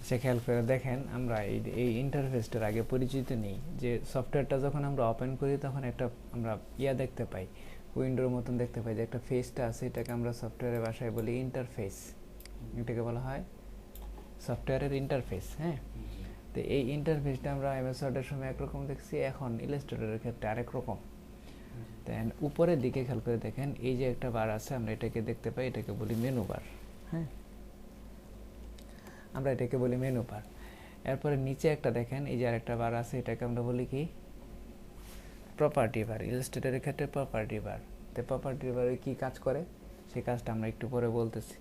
সে খেয়াল করে দেখেন আমরা এই ইন্টারফেসটার আগে পরিচিত নেই যে সফটওয়্যারটা যখন আমরা ওপেন করি তখন একটা আমরা দেখতে পাই, উইন্ডোর মতন দেখতে পাই যে একটা ফেসটা আছে, এটাকে আমরা সফটওয়্যারের ভাষায় বলি ইন্টারফেস। এটাকে বলা হয় সফটওয়্যারের ইন্টারফেস। হ্যাঁ, তো এই ইন্টারফেসটা আমরা এমএস ওয়ার্ডের সময় একরকম দেখছি, এখন ইলাস্ট্রেটরের ক্ষেত্রে আরেক রকম। দেন উপরের দিকে খেয়াল করে দেখেন এই যে একটা বার আছে, আমরা এটাকে দেখতে পাই, এটাকে বলি মেনু বার। হ্যাঁ, আমরা এটাকে বলি মেনু বার। এরপরে নিচে একটা দেখেন এই যে আরেকটা বার আছে, এটাকে আমরা বলি কি প্রপার্টি বার। ইলাস্ট্রেটরের ক্ষেত্রে প্রপার্টি বার। তো প্রপার্টি বারে কি কাজ করে সেই কাজটা আমরা একটু পরে বলতেছি।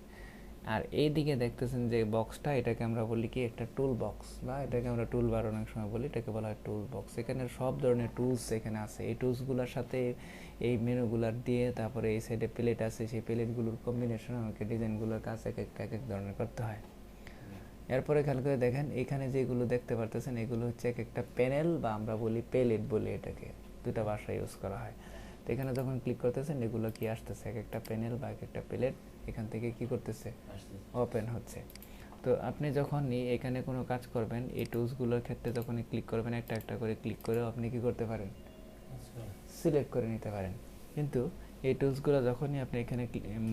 আর এই দিকে দেখতেছেন যে বক্সটা, এটাকে আমরা বলি কি একটা টুল বক্স, বা এটাকে আমরা টুল বার অনেক সময় বলি, এটাকে বলা হয় টুল বক্স। এখানে সব ধরনের টুলস এখানে আছে। এই টুলসগুলোর সাথে এই মেনুগুলার দিয়ে, তারপরে এই সাইডে প্লেট আছে, সেই প্লেটগুলোর কম্বিনেশন আমাকে ডিজাইনগুলোর কাজ এক এক ধরনের করতে হয়। এরপরে খেয়াল করে দেখেন এখানে যেগুলো দেখতে পারতেছেন এগুলো হচ্ছে এক একটা প্যানেল, বা আমরা বলি প্যালেট বলি, এটাকে দুটা ভাষা ইউজ করা হয়। তো এখানে যখন ক্লিক করতেছেন এগুলো কি আসতেছে, এক একটা প্যানেল বা এক একটা প্লেট এখান থেকে কি করতেছে, ওপেন হচ্ছে। তো আপনি যখন এখানে কোনো কাজ করবেন, এই টুলসগুলোর ক্ষেত্রে যখনই ক্লিক করবেন, একটা একটা করে ক্লিক করে আপনি কি করতে পারেন, সিলেক্ট করে নিতে পারেন। কিন্তু এই টুলসগুলো যখনই আপনি এখানে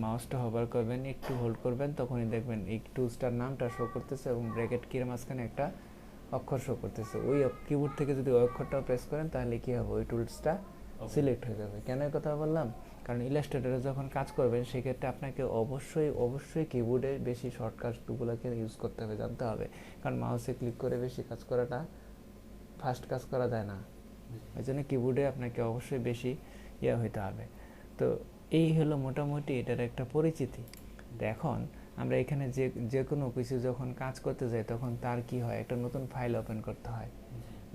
মাউসটা হোভার করবেন, একটু হোল্ড করবেন, তখনই দেখবেন এই টুলসটার নামটা শো করতেছে এবং ব্র্যাকেট কির মাঝখানে একটা অক্ষর শো করতেছে। ওই কিবোর্ড থেকে যদি ওই অক্ষরটাও প্রেস করেন তাহলে কি হবে, ওই টুলসটা সিলেক্ট হয়ে যাবে। কেন এই কথা বললাম, কারণ ইলাস্ট্রেটরে যখন কাজ করবেন সেক্ষেত্রে আপনাকে অবশ্যই কিবোর্ডে বেশি শর্টকাটগুলোকে ইউজ করতে হবে, জানতে হবে। কারণ মাউসে ক্লিক করে বেশি কাজ করাটা ফাস্ট কাজ করা যায় না, ওই জন্য কিবোর্ডে আপনাকে অবশ্যই বেশি হইতে হবে। তো এই হলো মোটামুটি এটার একটা পরিচিতি। তো এখন আমরা এখানে যে কোনো কিছু যখন কাজ করতে যাই তখন তার কি হয়, একটা নতুন ফাইল ওপেন করতে হয়।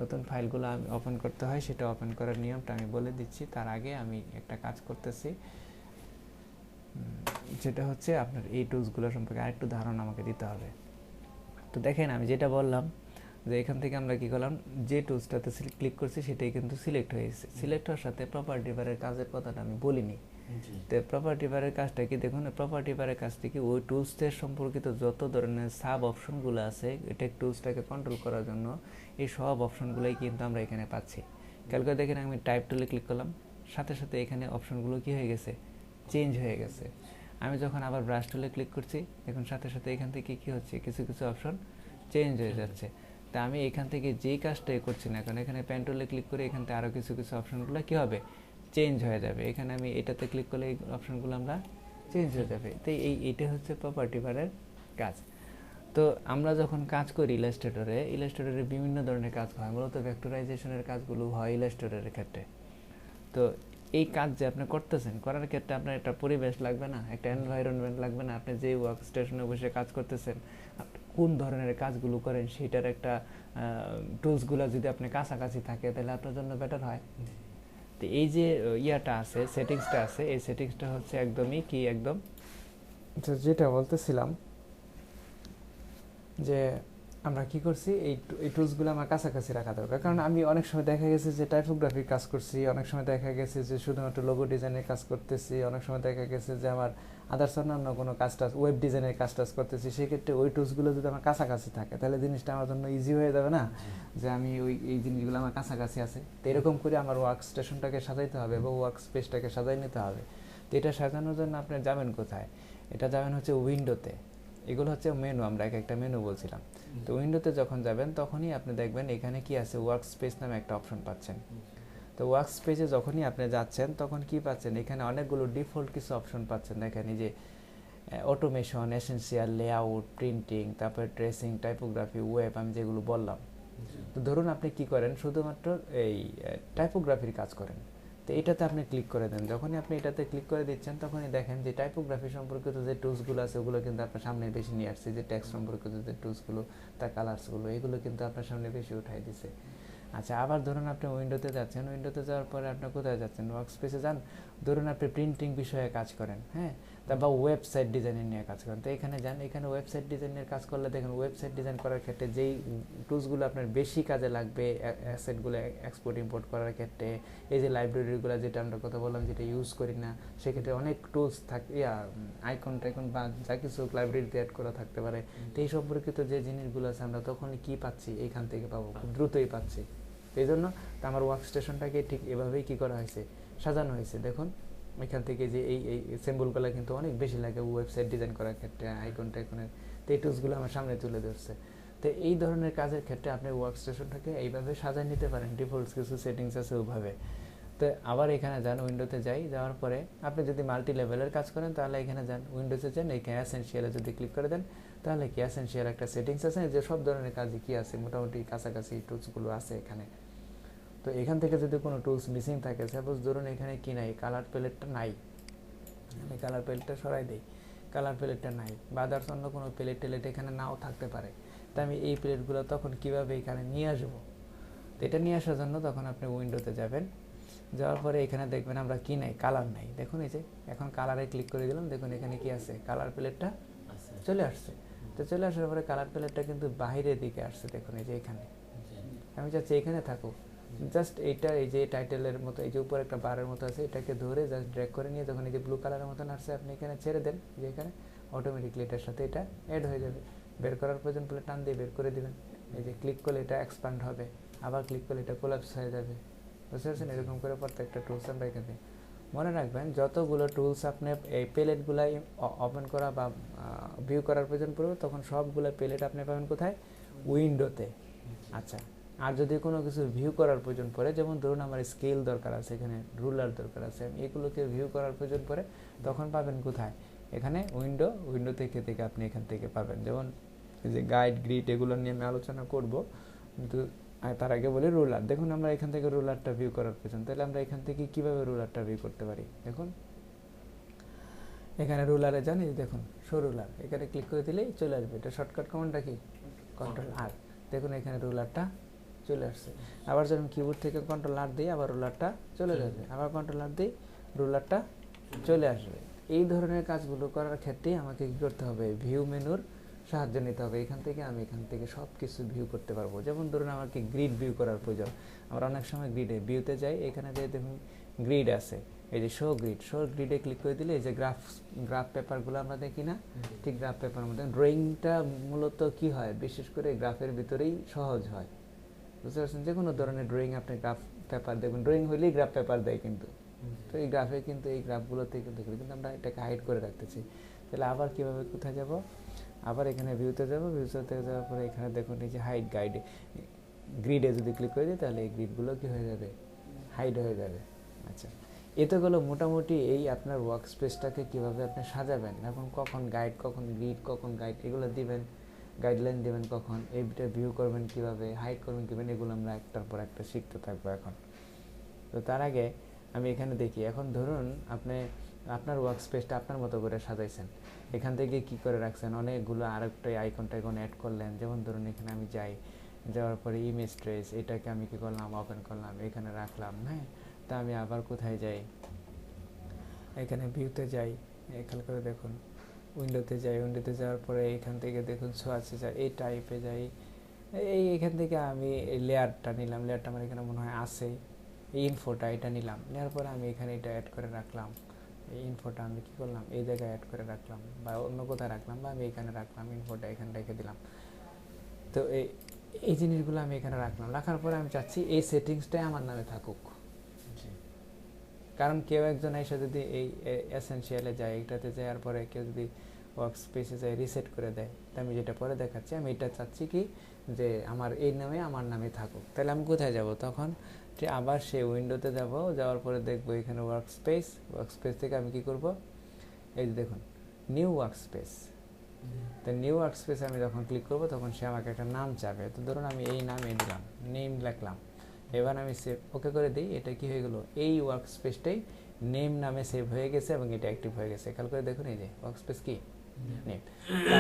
নতুন ফাইলগুলো ওপেন করতে হয়, সেটা ওপেন করার নিয়মটা আমি বলে দিচ্ছি। তার আগে আমি একটা কাজ করতেছি, যেটা হচ্ছে আপনার এই টুলসগুলো সম্পর্কে আরেকটু ধারণা আমাকে দিতে হবে। তো দেখেন আমি যেটা বললাম যে এখান থেকে আমরা কি করলাম, যে টুলসটাতে ক্লিক করছি সেটাই কিন্তু সিলেক্ট হয়েছে। সিলেক্ট হওয়ার সাথে প্রপার্টি বারের কাজের কথাটা আমি বলিনি। তো প্রপার্টি বারের কাজটা কি দেখুন, প্রপার্টি বারের কাজটা কি ওই টুলসের সম্পর্কিত যত ধরনের সাব অপশনগুলো আছে, এটা টুলসটাকে কন্ট্রোল করার জন্য এই সব অপশনগুলোই কিন্তু আমরা এখানে পাচ্ছি। খেয়াল করে দেখেন আমি টাইপ টুলে ক্লিক করলাম, সাথে সাথে এখানে অপশনগুলো কি হয়ে গেছে, চেঞ্জ হয়ে গেছে। আমি যখন আবার ব্রাশ টুলে ক্লিক করছি, এখন সাথে সাথে এখান থেকে কি হচ্ছে, কিছু কিছু অপশন চেঞ্জ হয়ে যাচ্ছে। তা আমি এখান থেকে যেই কাজটাই করছি না কারণ এখানে পেন টুলে ক্লিক করে এখান থেকে আরও কিছু কিছু অপশনগুলো কী হবে, চেঞ্জ হয়ে যাবে। এখানে আমি এটাতে ক্লিক করলে এই অপশনগুলো আমরা চেঞ্জ হয়ে যাবে। তো এইটা হচ্ছে প্রপার্টি বারের কাজ। তো আমরা যখন কাজ করি ইলাস্ট্রেটরে বিভিন্ন ধরনের কাজ হয়, মূলত ভেক্টরাইজেশনের কাজগুলো হয় ইলাস্ট্রেটরের ক্ষেত্রে। তো এই কাজ যে আপনি করতেছেন, করার ক্ষেত্রে আপনার একটা পরিবেশ লাগবে না, একটা এনভায়রনমেন্ট লাগবে না। আপনি যে ওয়ার্ক স্টেশনে বসে কাজ করতেছেন, কোন ধরনের কাজগুলো করেন সেটার একটা টুলসগুলো যদি আপনি কাছাকাছি থাকে তাহলে আপনার জন্য বেটার হয়। তো এই যে ইয়াটা আছে, সেটিংসটা আছে, এই সেটিংসটা হচ্ছে একদমই কি একদম যেটা বলতেছিলাম যে আমরা কি করছি, এই টুলসগুলো আমার কাছাকাছি রাখা দরকার। কারণ আমি অনেক সময় দেখা গেছে যে টাইপোগ্রাফির কাজ করছি, অনেক সময় দেখা গেছে যে শুধুমাত্র লোগো ডিজাইনের কাজ করতেছি, অনেক সময় দেখা গেছে যে আমার আদার্স অন্যান্য কোনো কাজটা ওয়েব ডিজাইনের কাজ করতেছি। সেক্ষেত্রে ওই টুলসগুলো যদি আমার কাছাকাছি থাকে তাহলে জিনিসটা আমার জন্য ইজি হয়ে যাবে না, যে আমি এই জিনিসগুলো আমার কাছাকাছি আছে। তো এরকম করে আমার ওয়ার্ক স্টেশনটাকে সাজাইতে হবে বা ওয়ার্ক স্পেসটাকে সাজাই নিতে হবে। তো এটা সাজানোর জন্য আপনি যাবেন কোথায়, এটা যাবেন হচ্ছে উইন্ডোতে। এগুলো হচ্ছে মেনু, আমরা একটা মেনু বলছিলাম। তো উইন্ডোতে যখন যাবেন তখনই আপনি দেখবেন এখানে কি আছে, ওয়ার্ক স্পেস নামে একটা অপশন পাচ্ছেন। তো ওয়ার্ক স্পেসে যখনই আপনি যাচ্ছেন তখন কি পাচ্ছেন, এখানে অনেকগুলো ডিফল্ট কিছু অপশন পাচ্ছেন। দেখেন এই যে অটোমেশন, এসেনশিয়াল, লেআউট, প্রিন্টিং, তারপরে ট্রেসিং, টাইপোগ্রাফি, ওয়েব, আমি যেগুলো বললাম। তো ধরুন আপনি কি করেন, শুধুমাত্র এই টাইপোগ্রাফির কাজ করেন, তো এটাতে আপনি ক্লিক করে দেন। যখনই আপনি এটাতে ক্লিক করে দিচ্ছেন তখনই দেখেন যে টাইপোগ্রাফি সম্পর্কিত যে টুলসগুলো আছে ওগুলো কিন্তু আপনার সামনে বেশি নিয়ে আসছে। যে টেক্সট সম্পর্কিত যে টুলসগুলো, তার কালার্সগুলো, এগুলো কিন্তু আপনার সামনে বেশি উঠাই দিছে। আচ্ছা, আবার ধরুন আপনি উইন্ডোতে যাচ্ছেন, উইন্ডোতে যাওয়ার পরে আপনি কোথায় যাচ্ছেন, ওয়ার্ক স্পেসে যান। ধরুন আপনি প্রিন্টিং বিষয়ে কাজ করেন, হ্যাঁ, তারপর ওয়েবসাইট ডিজাইনের নিয়ে কাজ করেন, তো এখানে যান, এখানে ওয়েবসাইট ডিজাইনের কাজ করলে দেখেন ওয়েবসাইট ডিজাইন করার ক্ষেত্রে যেই টুলসগুলো আপনার বেশি কাজে লাগবে অ্যাসেটগুলো এক্সপোর্ট ইম্পোর্ট করার ক্ষেত্রে, এই যে লাইব্রেরিগুলো যেটা আমরা কথা বললাম যেটা ইউজ করি না, সেক্ষেত্রে অনেক টুলস থাকে, আইকন টাইকন বা যা কিছু লাইব্রেরিতে অ্যাড করা থাকতে পারে, তো এই সম্পর্কিত যে জিনিসগুলো আছে আমরা তখনই কী পাচ্ছি, এইখান থেকে পাবো, খুব দ্রুতই পাচ্ছি। এই জন্য তো আমার ওয়ার্ক স্টেশনটাকে ঠিক এভাবেই কী করা হয়েছে, সাজানো হয়েছে। দেখুন এখান থেকে যে এই সিম্বলগুলো কিন্তু অনেক বেশি লাগে ওয়েবসাইট ডিজাইন করার ক্ষেত্রে, আইকন টাইকনের, তো এই টুলসগুলো আমার সামনে তুলে ধরছে। তো এই ধরনের কাজের ক্ষেত্রে আপনি ওয়ার্ক স্টেশনটাকে এইভাবে সাজায় নিতে পারেন, ডিফল্ট কিছু সেটিংস আছে ওইভাবে। তো আবার এখানে যান, উইন্ডোতে যাওয়ার পরে আপনি যদি মাল্টি লেভেলের কাজ করেন তাহলে এখানে যান, উইন্ডোতে যান, এখানে অ্যাসেনশিয়ালে যদি ক্লিক করে দেন তাহলে কি অ্যাসেনশিয়াল একটা সেটিংস আছে যে সব ধরনের কাজই কি আছে মোটামুটি কাছাকাছি টুলসগুলো আছে এখানে। তো এখান থেকে যদি কোনো টুলস মিসিং থাকে, সাপোজ ধরুন এখানে কি নাই, কালার প্যালেটটা নাই, আমি কালার প্যালেটটা সরাই দিই, কালার প্যালেটটা নাই, বা আদার্স অন্য কোনো প্যালেট এখানে নাও থাকতে পারে, তো আমি এই প্যালেটগুলো তখন কীভাবে এখানে নিয়ে আসবো, তো এটা নিয়ে আসার জন্য তখন আপনি উইন্ডোতে যাবেন, যাওয়ার পরে এখানে দেখবেন আমরা কি নাই, কালার নাই, দেখুন এই যে এখন কালারে ক্লিক করে দিলাম, দেখুন এখানে কি আছে, কালার প্যালেটটা চলে আসছে। তো চলে আসার পরে কালার প্যালেটটা কিন্তু বাইরের দিকে আসছে, দেখুন এই যে এখানে, আমি চাচ্ছি এখানে থাকুক, জাস্ট এইটা এই যে টাইটেলের মতো এই যে উপরে একটা বারের মতো আছে, এটাকে ধরে জাস্ট ড্র্যাগ করে নিয়ে যখন এই যে ব্লু কালারের মতো আসছে আপনি এখানে ছেড়ে দেন, যে এখানে অটোমেটিকলি এটার সাথে এটা অ্যাড হয়ে যাবে। বের করার প্রয়োজন পড়লে টান দিয়ে বের করে দিবেন, এই যে ক্লিক করলে এটা এক্সপ্যান্ড হবে, আবার ক্লিক করলে এটা কোলাপস হয়ে যাবে, বুঝতে পারছেন? এরকম করে প্রত্যেকটা টুলস আমরা এখানে মনে রাখবেন, যতগুলো টুলস আপনি এই প্যালেটগুলো ওপেন করা বা ভিউ করার প্রয়োজন পড়বে তখন সবগুলো প্যালেট আপনি পাবেন কোথায়, উইন্ডোতে। আচ্ছা, আর যদি কোনো কিছু ভিউ করার প্রয়োজন পড়ে, যেমন ধরুন আমার স্কেল দরকার আছে, এখানে রুলার দরকার আছে, আমি এগুলোকে ভিউ করার প্রয়োজন পড়ে তখন পাবেন কোথায়, এখানে উইন্ডো থেকে আপনি এখান থেকে পাবেন। যেমন এই যে গাইড, গ্রিড এগুলো নিয়ে আমি আলোচনা করব, কিন্তু তার আগে বলি রুলার। দেখুন আমরা এখান থেকে রুলারটা ভিউ করার প্রয়োজন, তাহলে আমরা এখান থেকে কীভাবে রুলারটা ভিউ করতে পারি, দেখুন এখানে রুলারে যান, এই দেখুন শো রুলার, এখানে ক্লিক করে দিলেই চলে আসবে। এটা শর্টকাট কমান্ডটা কি, কন্ট্রোল আর, দেখুন এখানে রুলারটা চলে আসছে। আবার যখন কিবোর্ড থেকে কন্ট্রোল আর দিই আবার রুলারটা চলে যাবে, আবার কন্ট্রোল আর দিই রুলারটা চলে আসবে। এই ধরনের কাজগুলো করার ক্ষেত্রে আমাকে কী করতে হবে, ভিউ মেনুর সাহায্য নিতে হবে। এখান থেকে সব কিছু ভিউ করতে পারবো। যেমন ধরুন আমাকে গ্রিড ভিউ করার প্রয়োজন, আমরা অনেক সময় ভিউতে যাই, এখানে যে দেখুন গ্রিড আছে, এই যে শো গ্রিডে ক্লিক করে দিলে এই যে গ্রাফ পেপারগুলো আমরা দেখি না, ঠিক গ্রাফ পেপার মধ্যে ড্রয়িংটা মূলত কি হয়, বিশেষ করে গ্রাফের ভিতরেই সহজ হয়, বুঝতে পারছেন? যে কোনো ধরনের ড্রয়িং আপনি গ্রাফ পেপার দেখবেন, ড্রয়িং হইলেই গ্রাফ পেপার দেয় কিন্তু, তো এই গ্রাফে কিন্তু এই গ্রাফগুলোতে কিন্তু আমরা এটাকে হাইড করে রাখতেছি। তাহলে আবার কীভাবে কোথায় যাব, আবার এখানে ভিউতে যাব, ভিউতে যাওয়ার পরে এখানে দেখুন এই যে হাইড গ্রিডে যদি ক্লিক করে দিই তাহলে এই গ্রিডগুলো কী হয়ে যাবে, হাইড হয়ে যাবে। আচ্ছা, এতে গেলো মোটামুটি এই আপনার ওয়ার্ক স্পেসটাকে কীভাবে আপনি সাজাবেন, এখন কখন গাইড, কখন গ্রিড, কখন গাইড এগুলো দিবেন, গাইডলাইন দেবেন কখন, এইটা ভিউ করবেন কীভাবে, হাইড করবেন কীভাবে, এগুলো আমরা একটার পর একটা শিখতে থাকবো এখন। তো তার আগে আমি এখানে দেখি, এখন ধরুন আপনি আপনার ওয়ার্ক স্পেসটা আপনার মতো করে সাজাইছেন, এখান থেকে কি করে রাখছেন, অনেকগুলো আরেকটা আইকন টাইকন অ্যাড করলেন। যেমন ধরুন এখানে আমি যাওয়ার পরে ইমেজ ট্রেস, এটাকে আমি কি করলাম, ওপেন করলাম, এখানে রাখলাম, হ্যাঁ। তা আমি আবার কোথায় যাই, এখানে ভিউতে যাই, খেয়াল করে দেখুন উইন্ডোতে যাওয়ার পরে এখান থেকে দেখুন সোয়াচে যাই, এই টাইপে যাই, এইখান থেকে আমি এই লেয়ারটা নিলাম, লেয়ারটা আমার এখানে মনে হয় আছে, এই ইনফোটা এটা নিলাম, নেওয়ার পরে আমি এখানে এটা অ্যাড করে রাখলাম, এই ইনফোটা আমি কী করলাম, এই জায়গায় অ্যাড করে রাখলাম বা অন্য কোথায় রাখলাম, বা আমি এখানে রাখলাম, ইনফোটা এখানে রেখে দিলাম। তো এই জিনিসগুলো আমি এখানে রাখলাম, রাখার পরে আমি চাচ্ছি এই সেটিংসটাই আমার নামে থাকুক, কারণ কেউ একজন এসে যদি এই এসেনশিয়ালে যায়, এইটাতে যাওয়ার পরে কেউ যদি ওয়ার্ক স্পেসে যায় রিসেট করে দেয়, তো আমি যেটা পরে দেখাচ্ছি, আমি এটা চাচ্ছি কি যে আমার এই নামে আমার নামে থাকুক। তাহলে আমি কোথায় যাব, তখন আবার সেই উইন্ডোতে যাওয়ার পরে দেখবো এখানে ওয়ার্ক স্পেস থেকে আমি কি করব, এই যে দেখুন নিউ ওয়ার্ক স্পেস, তো নিউ ওয়ার্ক স্পেসে আমি যখন ক্লিক করব তখন সে আমাকে একটা নাম চাবে, তো ধরুন আমি এই নামে দিলাম, নেম লিখলাম, এবার আমি সেভ ওকে করে দিই, এটা কি হয়ে গেল, এই ওয়ার্ক স্পেসটাই নেম নামে সেভ হয়ে গেছে এবং এটা অ্যাক্টিভ হয়ে গেছে। খেয়াল করে দেখুন এই যে ওয়ার্ক স্পেস কি নেম।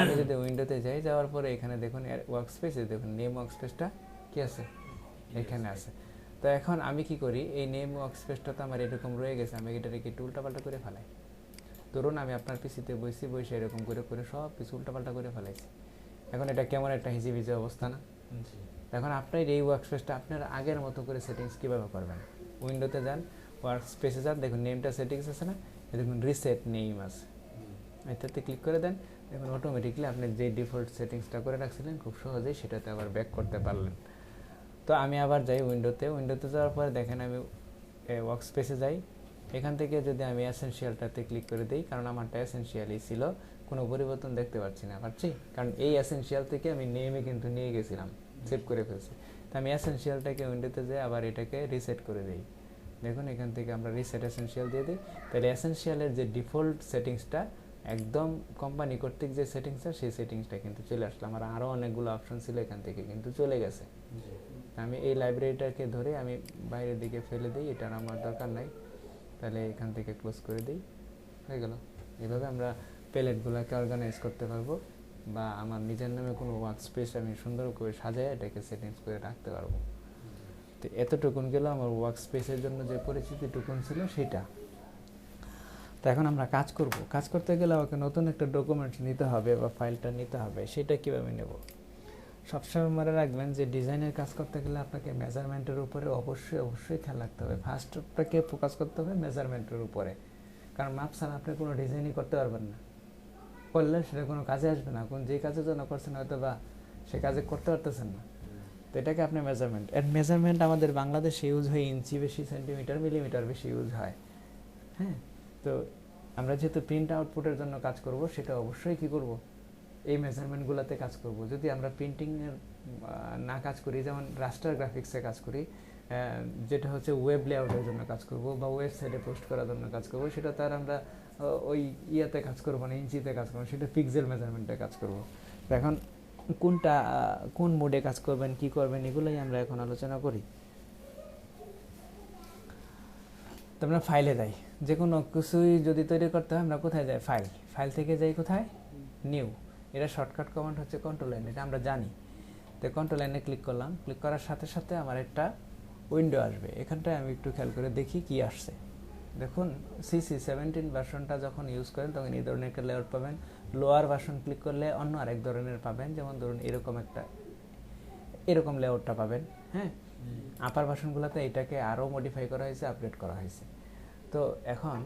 আমি যদি উইন্ডোতে যাওয়ার পরে এখানে দেখুন ওয়ার্ক স্পেসে দেখুন নেম ওয়ার্ক স্পেসটা কি আছে, এখানে আছে। তো এখন আমি কি করি, এই নেম ওয়ার্ক স্পেসটা তো আমার এরকম রয়ে গেছে, আমি এটাকে একটু উল্টাপাল্টা করে ফেলাই, ধরুন আমি আপনার পিসিতে বসে এরকম করে করে সব কিছু উল্টাপাল্টা করে ফেলাইছি। এখন এটা কেমন একটা হিজিবিজি অবস্থা না? এখন আপনার এই ওয়ার্কস্পেসটা আপনার আগের মতো করে সেটিংস কীভাবে করবেন? উইন্ডোতে যান, ওয়ার্ক স্পেসে যান, দেখুন নেমটা সেটিংস আছে না, দেখুন রিসেট নেম আছে, এটাতে ক্লিক করে দেন। দেখুন অটোমেটিকলি আপনি যে ডিফল্ট সেটিংসটা করে রাখছিলেন খুব সহজেই সেটাতে আবার ব্যাক করতে পারলেন। তো আমি আবার যাই উইন্ডোতে যাওয়ার পরে দেখেন আমি ওয়ার্ক স্পেসে যাই। এখান থেকে যদি আমি এসেনশিয়ালটাতে ক্লিক করে দিই, কারণ আমারটা এসেনশিয়ালই ছিল, কোনো পরিবর্তন দেখতে পাচ্ছি না, কারণ এই এসেনশিয়াল থেকে আমি নেমে কিন্তু নিয়ে গেছিলাম, সেভ করে ফেলছি। তো আমি এসেনশিয়ালটাকে উইন্ডোতে যাই, আবার এটাকে রিসেট করে দিই। দেখুন এখান থেকে আমরা রিসেট এসেনশিয়াল দিয়ে দিই, তাহলে এসেনশিয়ালের যে ডিফল্ট সেটিংসটা একদম কোম্পানি কর্তৃক যে সেটিংসটা, সেই সেটিংসটা কিন্তু চলে আসলো। আমার আরও অনেকগুলো অপশন ছিল, এখান থেকে কিন্তু চলে গেছে। আমি এই লাইব্রেরিটাকে ধরে আমি বাইরের দিকে ফেলে দিই, এটার আমার দরকার নাই, তাহলে এখান থেকে ক্লোজ করে দিই, হয়ে গেল। এইভাবে আমরা প্যালেটগুলোকে অর্গানাইজ করতে পারবো, বা আমার নিজের নামে কোনো ওয়ার্ক স্পেস আমি সুন্দর করে সাজায় এটাকে সেটিংস করে রাখতে পারবো। তো এতটুকুন গেল আমার ওয়ার্ক স্পেসের জন্য যে পরিচিতিটুকুন ছিল সেটা। তো এখন আমরা কাজ করতে গেলে আমাকে নতুন একটা ডকুমেন্টস নিতে হবে বা ফাইলটা নিতে হবে, সেটা কীভাবে নেব? সবসময় মনে রাখবেন যে ডিজাইনের কাজ করতে গেলে আপনাকে মেজারমেন্টের উপরে অবশ্যই খেয়াল রাখতে হবে। ফার্স্ট আপনাকে ফোকাস করতে হবে মেজারমেন্টের উপরে, কারণ মাপ ছাড়া আপনি কোনো ডিজাইনই করতে পারবেন না, করলে সেটা কোনো কাজে আসবে না। যে কাজের জন্য করছেন হয়তো বা সে কাজে করতে পারতেছেন না। তো এটাকে আপনি মেজারমেন্ট আমাদের বাংলাদেশে ইউজ হয় ইঞ্চি বেশি, সেন্টিমিটার, মিলিমিটার বেশি ইউজ হয়। হ্যাঁ, তো আমরা যেহেতু প্রিন্ট আউটপুটের জন্য কাজ করব, সেটা অবশ্যই কী করব, এই মেজারমেন্টগুলোতে কাজ করব। যদি আমরা প্রিন্টিংয়ের না কাজ করি, যেমন রাস্টার গ্রাফিক্সে কাজ করি, যেটা হচ্ছে ওয়েব লেআউটের জন্য কাজ করব বা ওয়েবসাইটে পোস্ট করার জন্য কাজ করব, সেটা তার আমরা ওই ইয়াতে কাজ করবো না, ইঞ্চিতে কাজ করবো, সেটা পিক্সেল মেজারমেন্টে কাজ করব। এখন কোন মোডে কাজ করবেন, কি করবেন, এগুলোই আমরা এখন আলোচনা করি। তো আমরা ফাইলে যাই, যে কোনো কিছুই যদি তৈরি করতে হয় আমরা কোথায় যাই? ফাইল থেকে যাই কোথায়? নিউ। এটা শর্টকাট কমান্ড হচ্ছে কন্ট্রোল-N, এটা আমরা জানি। তো কন্ট্রোল-N ক্লিক করলাম, ক্লিক করার সাথে সাথে আমার একটা উইন্ডো আসবে। এখানটায় আমি একটু খেয়াল করে দেখি কি আসছে। দেখুন CC17 ভার্সনটা যখন ইউজ করেন তখন এই ধরনের একটা লেআউট পাবেন। লোয়ার ভার্সন ক্লিক করলে অন্য আরেক ধরনের পাবেন, যেমন ধরুন এরকম লেআউটটা পাবেন। হ্যাঁ, আপার ভার্সনগুলোতে এটাকে আরও মডিফাই করা হয়েছে, আপডেট করা হয়েছে। তো এখন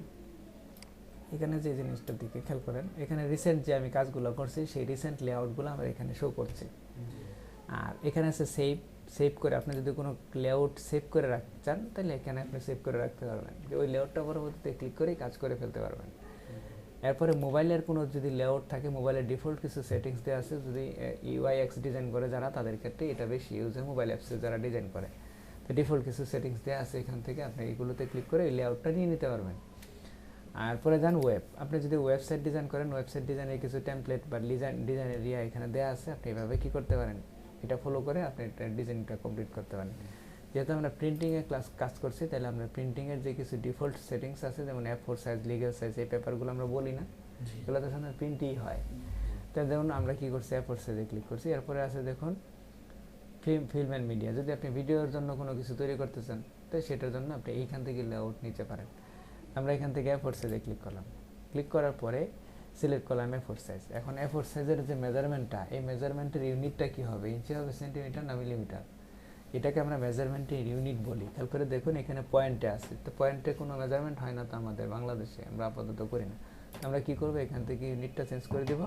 এখানে যে জিনিসটার দিকে খেয়াল করেন, এখানে রিসেন্ট যে আমি কাজগুলো করছি সেই রিসেন্ট লেআউটগুলো আমার এখানে শো করছে। আর এখানে আছে সেভ করে, আপনি যদি কোনো লেআউট সেভ করে রাখতে চান তাহলে এখানে আপনি সেভ করে রাখতে পারবেন, যে ওই লেআউটটা পরবর্তীতে ক্লিক করেই কাজ করে ফেলতে পারবেন। এরপরে মোবাইলের কোনো যদি লেআউট থাকে, মোবাইলের ডিফল্ট কিছু সেটিংস দেওয়া আছে, যদি UIX ডিজাইন করে যারা, তাদের ক্ষেত্রে এটা বেশি ইউজ হয়, মোবাইল অ্যাপসে যারা ডিজাইন করে। তো ডিফল্ট কিছু সেটিংস দেওয়া আছে, এখান থেকে আপনি এইগুলোতে ক্লিক করে এই লেআউটটা নিয়ে নিতে পারবেন। আর পরে যান ওয়েব, আপনি যদি ওয়েবসাইট ডিজাইন করেন, ওয়েবসাইট ডিজাইনের কিছু টেমপ্লেট বা ডিজাইনের এখানে দেওয়া আছে, আপনি এভাবে কী করতে পারেন, এটা ফলো করে আপনি ডিজাইনটা কমপ্লিট করতে পারেন। যেহেতু আমরা প্রিন্টিংয়ে কাজ করছি, তাহলে আমরা প্রিন্টিংয়ের যে কিছু ডিফল্ট সেটিংস আছে, যেমন A4 সাইজ, লিগ্যাল সাইজ, এই পেপারগুলো আমরা বলি না, এগুলো তো সাধারণত প্রিন্টই হয়। তাই দেখুন আমরা কী করছি, A4 সাইজে ক্লিক করছি। এরপরে আছে দেখুন ফিল্ম অ্যান্ড মিডিয়া, যদি আপনি ভিডিওর জন্য কোনো কিছু তৈরি করতে চান, তো সেটার জন্য আপনি এইখান থেকে লেআউট নিতে পারেন। আমরা এখান থেকে A4 সাইজে ক্লিক করলাম, ক্লিক করার পরে সিলেক্ট করলাম A4 সাইজ। এখন A4 সাইজের যে মেজারমেন্টটা, এই মেজারমেন্টের ইউনিটটা কী হবে, ইঞ্চি হবে, সেন্টিমিটার না মিলিমিটার, এটাকে আমরা মেজারমেন্টের ইউনিট বলি। খেয়াল করে দেখুন এখানে পয়েন্টে আছে, তো পয়েন্টে কোনো মেজারমেন্ট হয় না তো আমাদের বাংলাদেশে, আমরা আপাতত করি না। আমরা কি করব, এখান থেকে ইউনিটটা চেঞ্জ করে দেব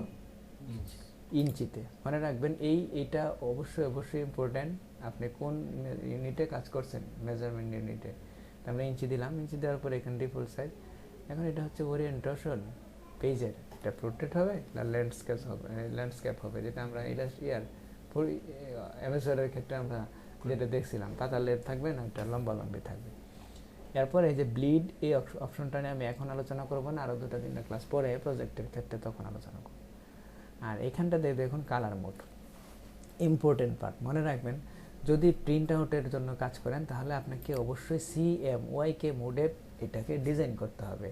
ইঞ্চিতে। মনে রাখবেন এইটা অবশ্যই ইম্পর্ট্যান্ট, আপনি কোন ইউনিটে কাজ করছেন, মেজারমেন্ট ইউনিটে। আমরা ইঞ্চি দিলাম, ইঞ্চি দেওয়ার পরে এখানে ডিফল্ট সাইজ। এখন এটা হচ্ছে ওরিয়েন্টেশন পেজের, এটা পোর্ট্রেট হবে না ল্যান্ডস্কেপ হবে, যেটা আমরা অ্যামেজনের ক্ষেত্রে আমরা যেটা দেখছিলাম, পাতার লেট থাকবে না, এটা লম্বি থাকবে। এরপর এই যে ব্লিড, এই অপশনটা নিয়ে আমি এখন আলোচনা করবো না, আরও 2-3টা ক্লাস পরে প্রজেক্টের ক্ষেত্রে তখন আলোচনা করব। আর এখানটা দেখুন কালার মোড, ইম্পর্টেন্ট পার্ট। মনে রাখবেন যদি প্রিন্ট আউটের জন্য কাজ করেন তাহলে আপনাকে অবশ্যই CMYK মোডে এটাকে ডিজাইন করতে হবে।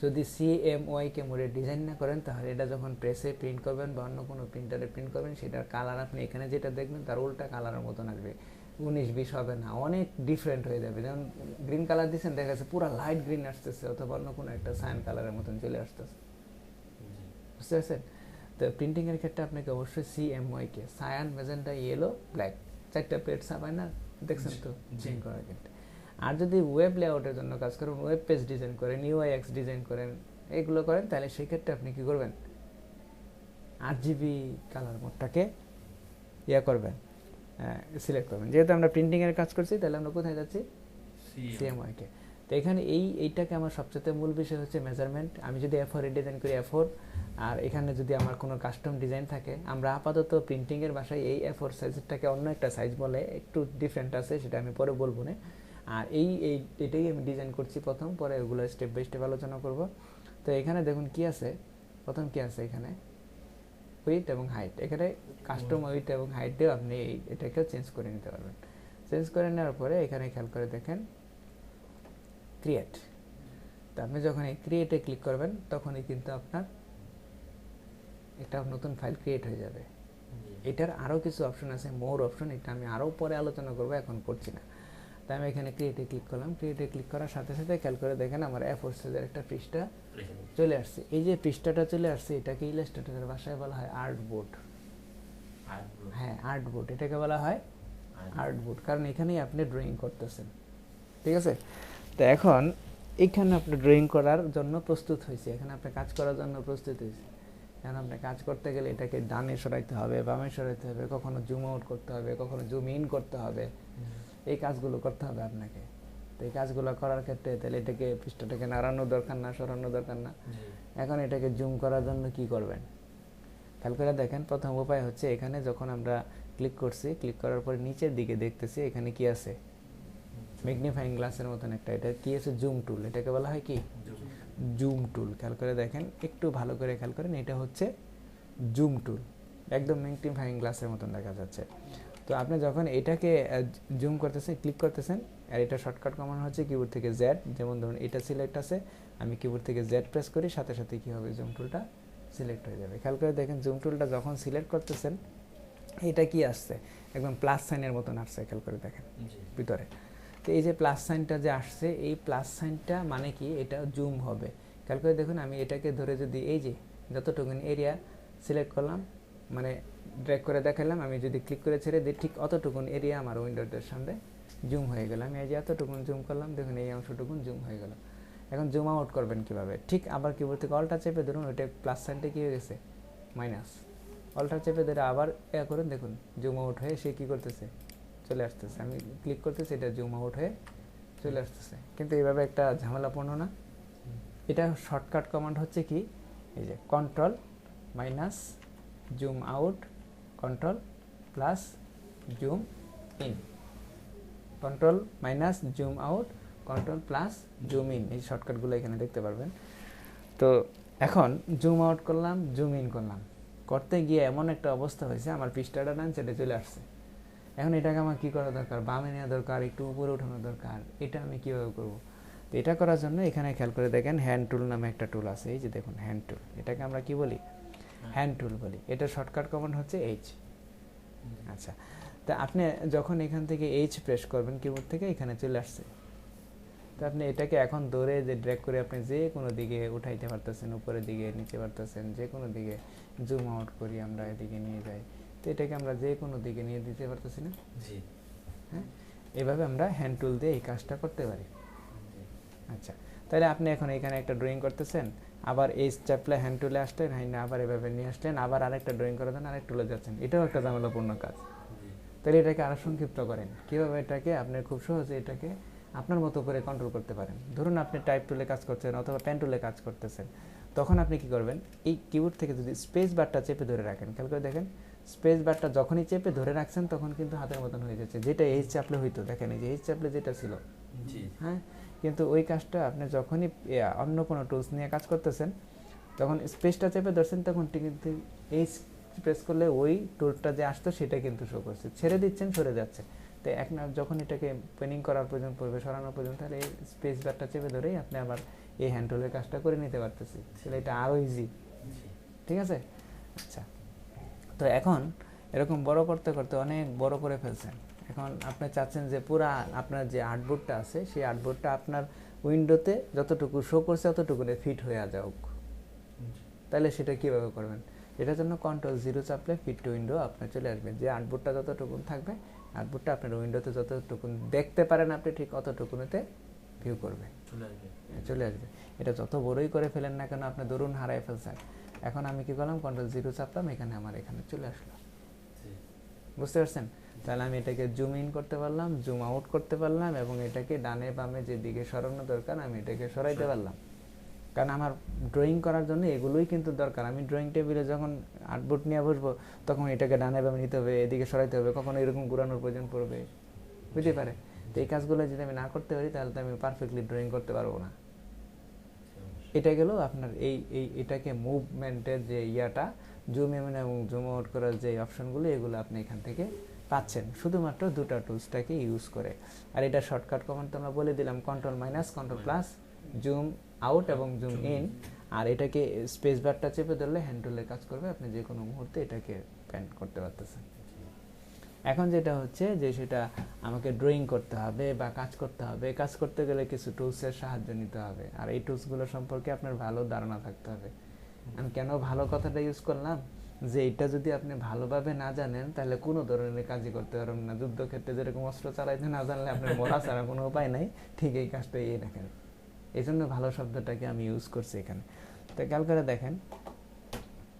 যদি CMYK মোডে ডিজাইন না করেন তাহলে এটা যখন প্রেসে প্রিন্ট করবেন বা অন্য কোনো প্রিন্টারে প্রিন্ট করবেন, সেটার কালার আপনি এখানে যেটা দেখবেন তার উল্টা কালারের মতন আসবে। 19-20 হবে না, অনেক ডিফারেন্ট হয়ে যাবে। যেমন গ্রিন কালার দিচ্ছেন, দেখা যাচ্ছে পুরো লাইট গ্রিন আসতেছে, অথবা অন্য কোনো একটা সায়ান কালারের মতন চলে আসতেছে, বুঝতে পারছেন? তো প্রিন্টিং এর ক্ষেত্রে আপনাকে অবশ্যই CMYK, cyan, magenta, yellow, black, 4টা প্লেট সাবাই না দেখছেন তো চেঞ্জ করার ক্ষেত্রে। আর যদি ওয়েব লেআউটের জন্য কাজ করেন, ওয়েব পেজ ডিজাইন করেন, UIX ডিজাইন করেন, এগুলো করেন, তাহলে সেই ক্ষেত্রে আপনি কি করবেন, RGB কালার মোডটাকে করবেন, সিলেক্ট করবেন। যেহেতু আমরা প্রিন্টিং এর কাজ করছি, তাহলে আমরা কোথায় যাচ্ছি, CMYK। তো এখানে এইটাকে আমার সবচেয়ে মূল বিষয় হচ্ছে মেজারমেন্ট। আমি যদি A4 ডিজাইন করি A4, আর এখানে যদি আমার কোনো কাস্টম ডিজাইন থাকে, আমরা আপাতত প্রিন্টিং এর ভাষায় এই A4 সাইজটাকে অন্য একটা সাইজ বলে, একটু ডিফারেন্ট আছে, সেটা আমি পরে বলবো না। আর এটাই আমি ডিজাইন করছি প্রথম, পরে ওগুলো স্টেপ বাই স্টেপ আলোচনা করব। তো এখানে দেখুন কি আছে, প্রথম কি আছে এখানে, উইথ এবং হাইট। এখানে কাস্টম উইথ এবং হাইট দিয়েও আপনি এটাকে চেঞ্জ করে নিতে পারবেন। চেঞ্জ করে নেওয়ার পরে এখানে খেয়াল করে দেখেন ক্রিয়েট। তো আপনি যখন এই ক্রিয়েটে ক্লিক করবেন, তখনই কিন্তু আপনার একটা নতুন ফাইল ক্রিয়েট হয়ে যাবে। এটার আরও কিছু অপশন আছে, মোর অপশন, এটা আমি আরও পরে আলোচনা করবো, এখন করছি না। তাই আমি এখানে ক্রিয়েটে ক্লিক করলাম। ক্রিয়েটে ক্লিক করার সাথে সাথে খেয়াল করে দেখেন আমার A4 সাইজের একটা পৃষ্ঠা চলে আসছে। এই যে পৃষ্ঠাটা চলে আসছে, এটাকে ইলাস্ট্রেটরের ভাষায় বলা হয় আর্টবোর্ড। হ্যাঁ, আর্টবোর্ড, এটাকে বলা হয় আর্টবোর্ড, কারণ এখানেই আপনি ড্রয়িং করতেছেন, ঠিক আছে? তো এখন এখানে আপনি ড্রয়িং করার জন্য প্রস্তুত হয়েছে, এখানে আপনি কাজ করার জন্য প্রস্তুত হয়েছে। এখন আপনি কাজ করতে গেলে এটাকে ডানে সরাইতে হবে, বামে সরাইতে হবে, কখনো জুম আউট করতে হবে, কখনো জুম ইন করতে হবে, এই কাজগুলো করতে হবে আপনাকে। তো এই কাজগুলো করার ক্ষেত্রে তাহলে এটাকে পৃষ্ঠাটাকে নাড়ানো দরকার না, সরানো দরকার না। এখন এটাকে জুম করার জন্য কি করবেন, খেয়াল করে দেখেন। প্রথম উপায় হচ্ছে, এখানে যখন আমরা ক্লিক করছি, ক্লিক করার পরে নিচের দিকে দেখতেছি এখানে কি আছে, ম্যাগনিফাইং গ্লাসের মতন একটা, এটা কি আছে, জুম টুল, এটাকে বলা হয় কি জুম টুল। খেয়াল করে দেখেন, একটু ভালো করে খেয়াল করেন, এটা হচ্ছে জুম টুল, একদম ম্যাগনিফাইং গ্লাসের মতন দেখা যাচ্ছে। তো আপনি যখন এটাকে জুম করতেছেন, ক্লিক করতেছেন, আর এটা শর্টকাট কমানো হচ্ছে কিবোর্ড থেকে Z, যেমন ধরুন এটা সিলেক্ট আছে, আমি কিবোর্ড থেকে Z প্রেস করি, সাথে সাথে কি হবে, জুম টুলটা সিলেক্ট হয়ে যাবে। খেয়াল করে দেখেন, জুম টুলটা যখন সিলেক্ট করতেছেন, এটা কি আসছে, একদম প্লাস সাইনের মতন আসছে, খেয়াল করে দেখেন ভিতরে। তো এই যে প্লাস সাইনটা যে আসছে, এই প্লাস সাইনটা মানে কি, এটা জুম হবে। খেয়াল করে দেখুন, আমি এটাকে ধরে যদি এই যে যতটুকু এরিয়া সিলেক্ট করলাম, মানে ড্র্যাগ করে দেখালাম, আমি যদি ক্লিক করে ছেড়ে দিই, ঠিক অতটুকুন এরিয়া আমার উইন্ডোটার সামনে জুম হয়ে গেল। আমি এই যে এতটুকুন জুম করলাম, দেখুন এই অংশটুকুন জুম হয়ে গেল। এখন জুম আউট করবেন কিভাবে, ঠিক আবার কিবোর্ড থেকে অল্টা চেপে ধরুন, ওইটা প্লাস সাইনটা কি হয়ে গেছে, মাইনাস, অল্টা চেপে ধরে আবার করুন, দেখুন জুম আউট হয়ে সে কি করতেছে, চলে আসতেছে। আমি ক্লিক করতেছি, এটা জুম আউট হয়ে চলে আসতেছে। কিন্তু এইভাবে একটা ঝামেলাপূর্ণ না। এটা শর্টকাট কমান্ড হচ্ছে কি, এই যে control minus zoom out, control plus zoom in, control minus zoom out, control plus zoom in, এই শর্টকাটগুলো এখানে দেখতে পারবেন। তো এখন জুম আউট করলাম, জুম ইন করলাম, করতে গিয়ে এমন একটা অবস্থা হয়েছে, আমার পৃষ্ঠাটা ডান সাইডে চলে আসছে। এখন এটাকে আমার কী করা দরকার, বামে নেওয়া দরকার, একটু উপরে উঠানো দরকার। এটা আমি কীভাবে করবো, তো এটা করার জন্য এখানে খেয়াল করে দেখেন, হ্যান্ড টুল নামে একটা টুল আছে, এই যে দেখুন হ্যান্ড টুল, এটাকে আমরা কি বলি, হ্যান্ড টুল বলি। এটা শর্টকাট কমান্ড হচ্ছে H। আচ্ছা, তা আপনি যখন এখান থেকে H প্রেস করবেন, কিবোর্ড থেকে এখানে চলে আসছে। তো আপনি এটাকে এখন ধরে যে ড্র্যাগ করে আপনি যে কোনো দিকে উঠাইতে পারতেছেন, উপরের দিকে নিচে পারতেছেন, যে কোনো দিকে জুম আউট করি আমরা এদিকে নিয়ে যাই। তো এটাকে আমরা যে কোনো দিকে নিয়ে দিতে পারতেছি না, হ্যাঁ, এভাবে আমরা হ্যান্ড টুল দিয়ে এই কাজটা করতে পারি। আচ্ছা, তাহলে আপনি এখন এখানে একটা ড্রয়িং করতেছেন, আবার এই চাপলে হ্যান্ড টুলে আসলেন, হ্যাঁ, আবার এভাবে নিয়ে আসলেন, আবার আরেকটা ড্রয়িং করার জন্য আরেক টুলে যাচ্ছেন, এটাও একটা ঝামেলাপূর্ণ কাজ। তাহলে এটাকে আরও সংক্ষিপ্ত করেন কীভাবে, এটাকে আপনি খুব সহজে এটাকে আপনার মতো করে কন্ট্রোল করতে পারেন। ধরুন আপনি টাইপ টুলে কাজ করছেন অথবা পেন টুলে কাজ করতেছেন, তখন আপনি কি করবেন, এই কিবোর্ড থেকে যদি স্পেস বারটা চেপে ধরে রাখেন, খেয়াল করে দেখেন, স্পেস বারটা যখনই চেপে ধরে রাখছেন তখন কিন্তু হাতের মতন হয়ে যাচ্ছে, যেটা H চাপলে হইতো, দেখেন এই যে H চাপলে যেটা ছিল, হ্যাঁ, কিন্তু ওই কাজটা আপনি যখনই অন্য কোনো টুলস নিয়ে কাজ করতেছেন, তখন স্পেসটা চেপে ধরছেন, তখন কিন্তু H প্রেস করলে ওই টুলটা যে আসতো সেটা কিন্তু শো করছে, ছেড়ে দিচ্ছেন সরে যাচ্ছে। তো যখন এটাকে পেনিং করার প্রয়োজন পড়বে, সরানোর প্রয়োজন, তাহলে এই স্পেস বারটা চেপে ধরেই আপনি আবার এই হ্যান্ড টুলের কাজটা করে নিতে পারতেছি, তাহলে এটা আরও ইজি, ঠিক আছে। আচ্ছা, তো এখন এরকম বড় করতে করতে অনেক বড় করে ফেলছেন, এখন আপনি চাচ্ছেন যে পুরা আপনার যে আর্টবোর্ডটা আছে সেই আর্টবোর্ডটা আপনার উইন্ডোতে যতটুকু শো করছে ততটুকুনে ফিট হয়ে যাওক, তাহলে সেটা কীভাবে করবেন? এটার জন্য কন্ট্রোল 0 চাপলে ফিট টু উইন্ডো আপনার চলে আসবে। যে আর্টবোর্ডটা যতটুকুন থাকবে, আর্টবোর্ডটা আপনার উইন্ডোতে যতটুকুন দেখতে পারেন আপনি ঠিক অতটুকুনিতে ভিউ করবে, চলে আসবে। এটা যত বড়ই করে ফেলেন না কেন, আপনি ধরুন হারাই ফেলছেন, এখন আমি কি করলাম কন্ট্রোল 0 চাপলাম, এখানে আমার এখানে চলে আসলো। বুঝতে পারছেন? তাহলে আমি এটাকে জুম ইন করতে পারলাম, জুম আউট করতে পারলাম, এবং এটাকে ডানে বামে যেদিকে সরানো দরকার আমি এটাকে সরাইতে পারলাম। কারণ আমার ড্রয়িং করার জন্য এগুলোই কিন্তু দরকার। আমি ড্রয়িং টেবিলে যখন আর্টবোর্ড নিয়ে বসবো তখন এটাকে ডানে বামে নিতে হবে, এদিকে সরাইতে হবে, কখনো এরকম ঘুরানোর প্রয়োজন পড়বে, বুঝতে পারে? তো এই কাজগুলো যদি আমি না করতে পারি তাহলে তো আমি পারফেক্টলি ড্রয়িং করতে পারবো না। এটা গেল আপনার এটাকে মুভমেন্টের যে ইয়াটা, জুম ইন এবং জুম আউট করার যে অপশনগুলো, এগুলো আপনি এখান থেকে পাচ্ছেন শুধুমাত্র দুটো টুলসটাকে ইউজ করে। আর এটা শর্টকাট কমান্ড তো আমরা বলে দিলাম, control minus control plus, zoom out এবং জুম ইন। আর এটাকে স্পেস বারটা চেপে ধরলে হ্যান্ড টুলের কাজ করবে, আপনি যে কোনো মুহূর্তে এটাকে প্যান করতে পারতেছেন। এখন যেটা হচ্ছে যে সেটা আমাকে ড্রয়িং করতে হবে বা কাজ করতে হবে, কাজ করতে গেলে কিছু টুলসের সাহায্য নিতে হবে, আর এই টুলসগুলো সম্পর্কে আপনার ভালো ধারণা থাকতে হবে। আমি কেন ভালো কথাটা ইউজ করলাম, যে এটা যদি আপনি ভালোভাবে না জানেন তাহলে কোনো ধরনের কাজই করতে পারবেন না। যুদ্ধক্ষেত্রে যেরকম অস্ত্র চালাইতে না জানলে আপনার মরা ছাড়া কোনো উপায় নাই, ঠিক এই কাজটাই এই দেখেন। এই জন্য ভালো শব্দটাকে আমি ইউজ করছি এখানে। তো খেয়াল করে দেখেন,